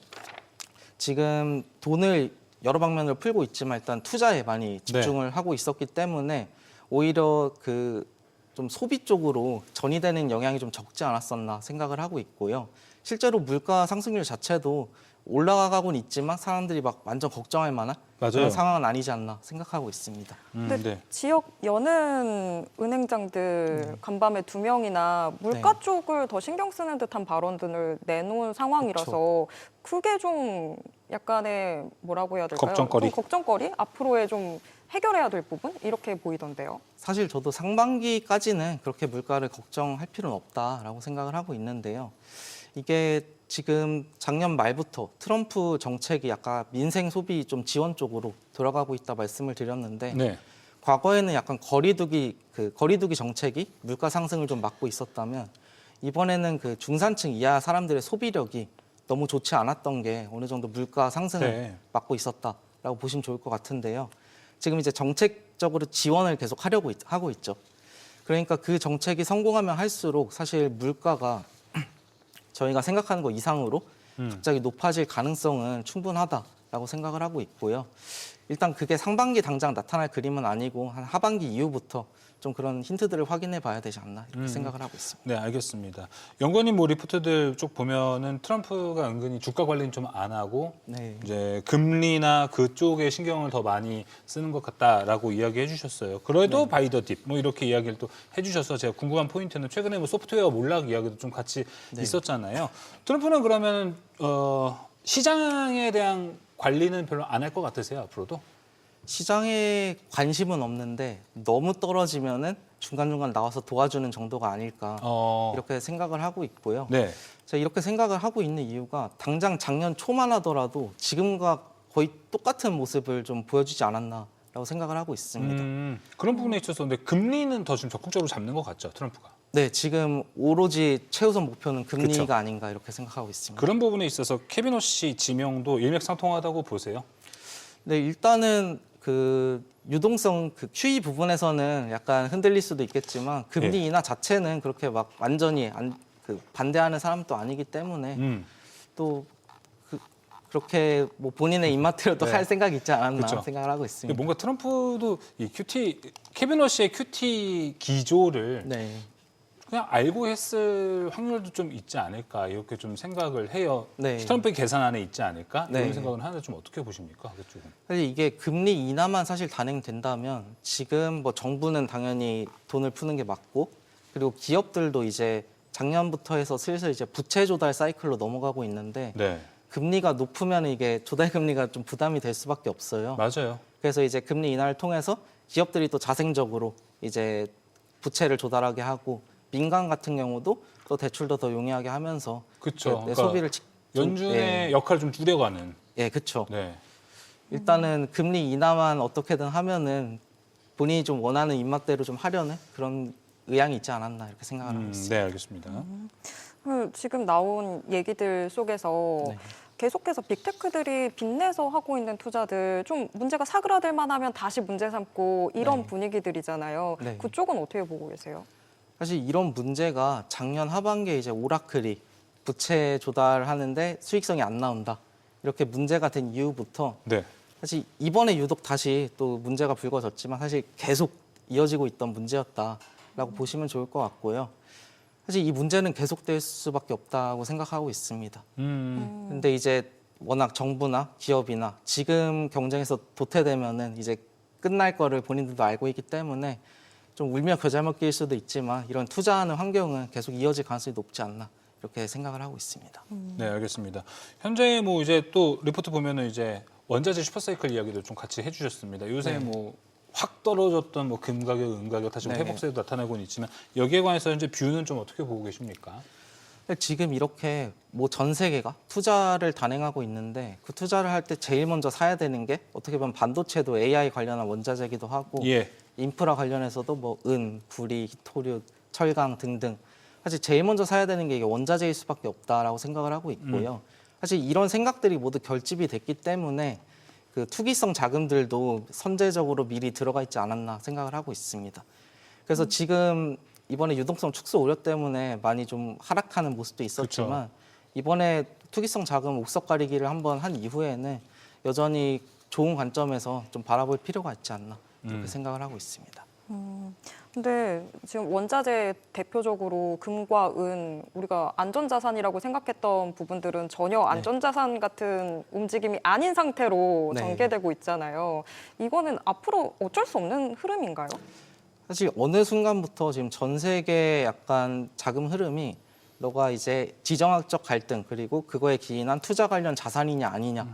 지금 돈을 여러 방면으로 풀고 있지만 일단 투자에 많이 집중을 하고 있었기 때문에 오히려 그 좀 소비 쪽으로 전이되는 영향이 좀 적지 않았었나 생각을 하고 있고요. 실제로 물가 상승률 자체도 올라가고는 있지만 사람들이 막 완전 걱정할 만한 그런 상황은 아니지 않나 생각하고 있습니다. 근데 지역 여는 은행장들 간밤에 2명이나 물가 쪽을 더 신경 쓰는 듯한 발언들을 내놓은 상황이라서 그게 좀 약간의 뭐라고 해야 될까요? 걱정거리. 좀 걱정거리? 앞으로의 좀 해결해야 될 부분? 이렇게 보이던데요. 사실 저도 상반기까지는 그렇게 물가를 걱정할 필요는 없다라고 생각을 하고 있는데요. 이게 지금 작년 말부터 트럼프 정책이 약간 민생 소비 좀 지원 쪽으로 들어가고 있다 말씀을 드렸는데 과거에는 약간 거리두기 정책이 물가 상승을 좀 막고 있었다면 이번에는 그 중산층 이하 사람들의 소비력이 너무 좋지 않았던 게 어느 정도 물가 상승을 막고 있었다라고 보시면 좋을 것 같은데요. 지금 이제 정책적으로 지원을 계속 하고 있죠. 그러니까 그 정책이 성공하면 할수록 사실 물가가 저희가 생각하는 것 이상으로 갑자기 높아질 가능성은 충분하다라고 생각을 하고 있고요. 일단 그게 상반기 당장 나타날 그림은 아니고 한 하반기 이후부터 좀 그런 힌트들을 확인해 봐야 되지 않나 이렇게 생각을 하고 있습니다. 네, 알겠습니다. 연구원님 뭐 리포트들 쪽 보면은 트럼프가 은근히 주가 관리는 좀 안 하고 이제 금리나 그쪽에 신경을 더 많이 쓰는 것 같다라고 이야기해 주셨어요. 그래도 바이 더 딥 뭐 이렇게 이야기를 또 해주셔서 제가 궁금한 포인트는 최근에 뭐 소프트웨어 몰락 이야기도 좀 같이 있었잖아요. 트럼프는 그러면 시장에 대한 관리는 별로 안 할 것 같으세요, 앞으로도? 시장에 관심은 없는데 너무 떨어지면은 중간중간 나와서 도와주는 정도가 아닐까 이렇게 생각을 하고 있고요. 네. 제가 이렇게 생각을 하고 있는 이유가 당장 작년 초만 하더라도 지금과 거의 똑같은 모습을 좀 보여주지 않았나라고 생각을 하고 있습니다. 그런 부분에 있어서 근데 금리는 더 지금 적극적으로 잡는 것 같죠, 트럼프가. 네, 지금 오로지 최우선 목표는 금리가 그쵸. 아닌가 이렇게 생각하고 있습니다. 그런 부분에 있어서 케빈 호시 지명도 일맥상통하다고 보세요? 네, 일단은 그 유동성 그 QE 부분에서는 약간 흔들릴 수도 있겠지만 금리 인하 자체는 그렇게 막 완전히 반대하는 사람도 아니기 때문에 또 그렇게 뭐 본인의 입맛대로도 네. 할 생각이 있지 않았나 그쵸. 생각을 하고 있습니다. 뭔가 트럼프도 이 케빈 호시의 큐티 기조를 네. 그냥 알고 했을 확률도 좀 있지 않을까 이렇게 좀 생각을 해요. 네. 트럼프의 계산 안에 있지 않을까 네. 이런 생각은 하는데 좀 어떻게 보십니까? 그쪽은. 사실 이게 금리 인하만 사실 단행된다면 지금 뭐 정부는 당연히 돈을 푸는 게 맞고 그리고 기업들도 이제 작년부터 해서 슬슬 이제 부채 조달 사이클로 넘어가고 있는데 네, 금리가 높으면 이게 조달 금리가 좀 부담이 될 수밖에 없어요. 맞아요. 그래서 이제 금리 인하를 통해서 기업들이 또 자생적으로 이제 부채를 조달하게 하고 민간 같은 경우도 또 대출도 더 용이하게 하면서 그렇죠. 내 그러니까 소비를 연준의 역할을 좀 줄여가는. 그렇죠. 네. 일단은 금리 인하만 어떻게든 하면은 본인이 좀 원하는 입맛대로 좀 하려는 그런 의향이 있지 않았나 이렇게 생각을 하고 있습니다. 네, 알겠습니다. 지금 나온 얘기들 속에서 네. 계속해서 빅테크들이 빚내서 하고 있는 투자들 좀 문제가 사그라들 만하면 다시 문제 삼고 이런 네. 분위기들이잖아요. 네. 그쪽은 어떻게 보고 계세요? 사실 이런 문제가 작년 하반기에 이제 오라클이 부채 조달하는데 수익성이 안 나온다 이렇게 문제가 된 이후부터 네. 사실 이번에 유독 다시 또 문제가 불거졌지만 사실 계속 이어지고 있던 문제였다라고 보시면 좋을 것 같고요. 사실 이 문제는 계속될 수밖에 없다고 생각하고 있습니다. 근데 이제 워낙 정부나 기업이나 지금 경쟁에서 도태되면은 이제 끝날 거를 본인들도 알고 있기 때문에 좀 울며 겨자 먹기일 수도 있지만 이런 투자하는 환경은 계속 이어질 가능성이 높지 않나 이렇게 생각을 하고 있습니다. 네, 알겠습니다. 현재 뭐 이제 또 리포트 보면은 이제 원자재 슈퍼사이클 이야기도 좀 같이 해주셨습니다. 요새 네. 뭐 확 떨어졌던 뭐 금 가격, 은 가격 다시 네. 회복세도 나타나고는 있지만 여기에 관해서 현재 뷰는 좀 어떻게 보고 계십니까? 지금 이렇게 뭐 전 세계가 투자를 단행하고 있는데 그 투자를 할 때 제일 먼저 사야 되는 게 어떻게 보면 반도체도 AI 관련한 원자재기도 하고 예. 인프라 관련해서도 뭐 은, 구리, 히토류, 철강 등등 사실 제일 먼저 사야 되는 게 이게 원자재일 수밖에 없다라고 생각을 하고 있고요. 사실 이런 생각들이 모두 결집이 됐기 때문에 그 투기성 자금들도 선제적으로 미리 들어가 있지 않았나 생각을 하고 있습니다. 그래서 지금 이번에 유동성 축소 우려 때문에 많이 좀 하락하는 모습도 있었지만 이번에 투기성 자금 옥석 가리기를 한번 한 이후에는 여전히 좋은 관점에서 좀 바라볼 필요가 있지 않나 이렇게 생각을 하고 있습니다. 근데 지금 원자재 대표적으로 금과 은 우리가 안전자산이라고 생각했던 부분들은 전혀 안전자산 같은 움직임이 아닌 상태로 네. 전개되고 있잖아요. 이거는 앞으로 어쩔 수 없는 흐름인가요? 사실 어느 순간부터 지금 전 세계 약간 자금 흐름이 너가 이제 지정학적 갈등 그리고 그거에 기인한 투자 관련 자산이냐 아니냐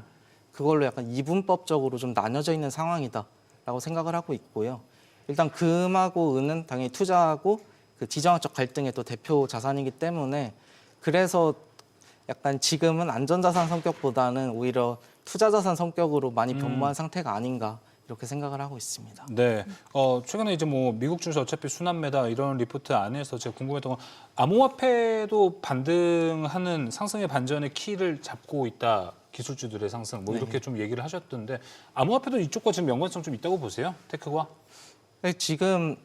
그걸로 약간 이분법적으로 좀 나뉘어져 있는 상황이다라고 생각을 하고 있고요. 일단 금하고 은은 당연히 투자하고 그 지정학적 갈등의 또 대표 자산이기 때문에 그래서 약간 지금은 안전자산 성격보다는 오히려 투자자산 성격으로 많이 변모한 상태가 아닌가 이렇게 생각을 하고 있습니다. 네. 최근에 이제 뭐 미국 증시 어차피 순환매다 이런 리포트 안에서 제가 궁금했던 건 암호화폐도 반등하는 상승의 반전의 키를 잡고 있다. 기술주들의 상승 뭐 이렇게 좀 얘기를 하셨던데 암호화폐도 이쪽과 지금 연관성 좀 있다고 보세요? 테크와? 네, 지금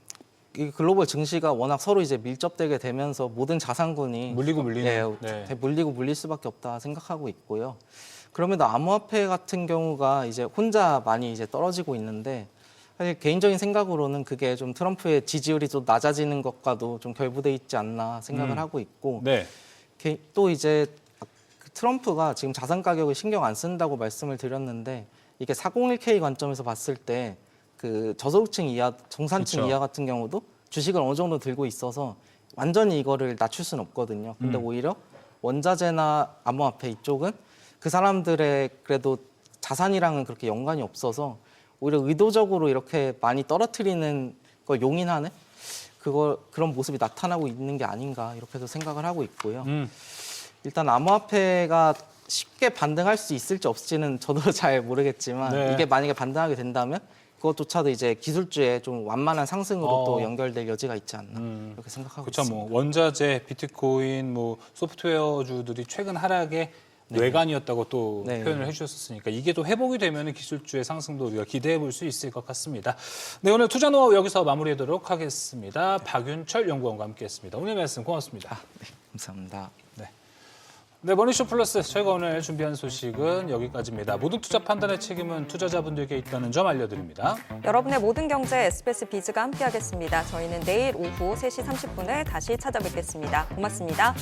이 글로벌 증시가 워낙 서로 이제 밀접되게 되면서 모든 자산군이 물리고 물리는. 네. 물리고 물릴 수밖에 없다 생각하고 있고요. 그럼에도 암호화폐 같은 경우가 이제 혼자 많이 이제 떨어지고 있는데 사실 개인적인 생각으로는 그게 좀 트럼프의 지지율이 좀 낮아지는 것과도 좀 결부돼 있지 않나 생각을 하고 있고 네. 또 이제 트럼프가 지금 자산 가격을 신경 안 쓴다고 말씀을 드렸는데 이게 401k 관점에서 봤을 때 그 저소득층 이하,中산층 그쵸. 이하 같은 경우도 주식을 어느 정도 들고 있어서 완전히 이거를 낮출 수는 없거든요. 근데 오히려 원자재나 암호화폐 이쪽은 그 사람들의 그래도 자산이랑은 그렇게 연관이 없어서 오히려 의도적으로 이렇게 많이 떨어뜨리는 걸 용인하는 그런 모습이 나타나고 있는 게 아닌가 이렇게도 생각을 하고 있고요. 일단 암호화폐가 쉽게 반등할 수 있을지 없을지는 저도 잘 모르겠지만 네. 이게 만약에 반등하게 된다면 그것조차도 이제 기술주의 좀 완만한 상승으로 또 연결될 여지가 있지 않나 이렇게 생각하고 그렇죠. 있습니다. 뭐 원자재, 비트코인, 뭐 소프트웨어주들이 최근 하락의 뇌관이었다고 또 네. 표현을 해주셨으니까 이게 또 회복이 되면 기술주의 상승도 우리가 기대해 볼 수 있을 것 같습니다. 네, 오늘 투자 노하우 여기서 마무리하도록 하겠습니다. 박윤철 연구원과 함께했습니다. 오늘 말씀 고맙습니다. 네, 감사합니다. 네, 머니쇼 플러스 저희가 오늘 준비한 소식은 여기까지입니다. 모든 투자 판단의 책임은 투자자분들께 있다는 점 알려드립니다. 여러분의 모든 경제 SBS 비즈가 함께하겠습니다. 저희는 내일 오후 3시 30분에 다시 찾아뵙겠습니다. 고맙습니다.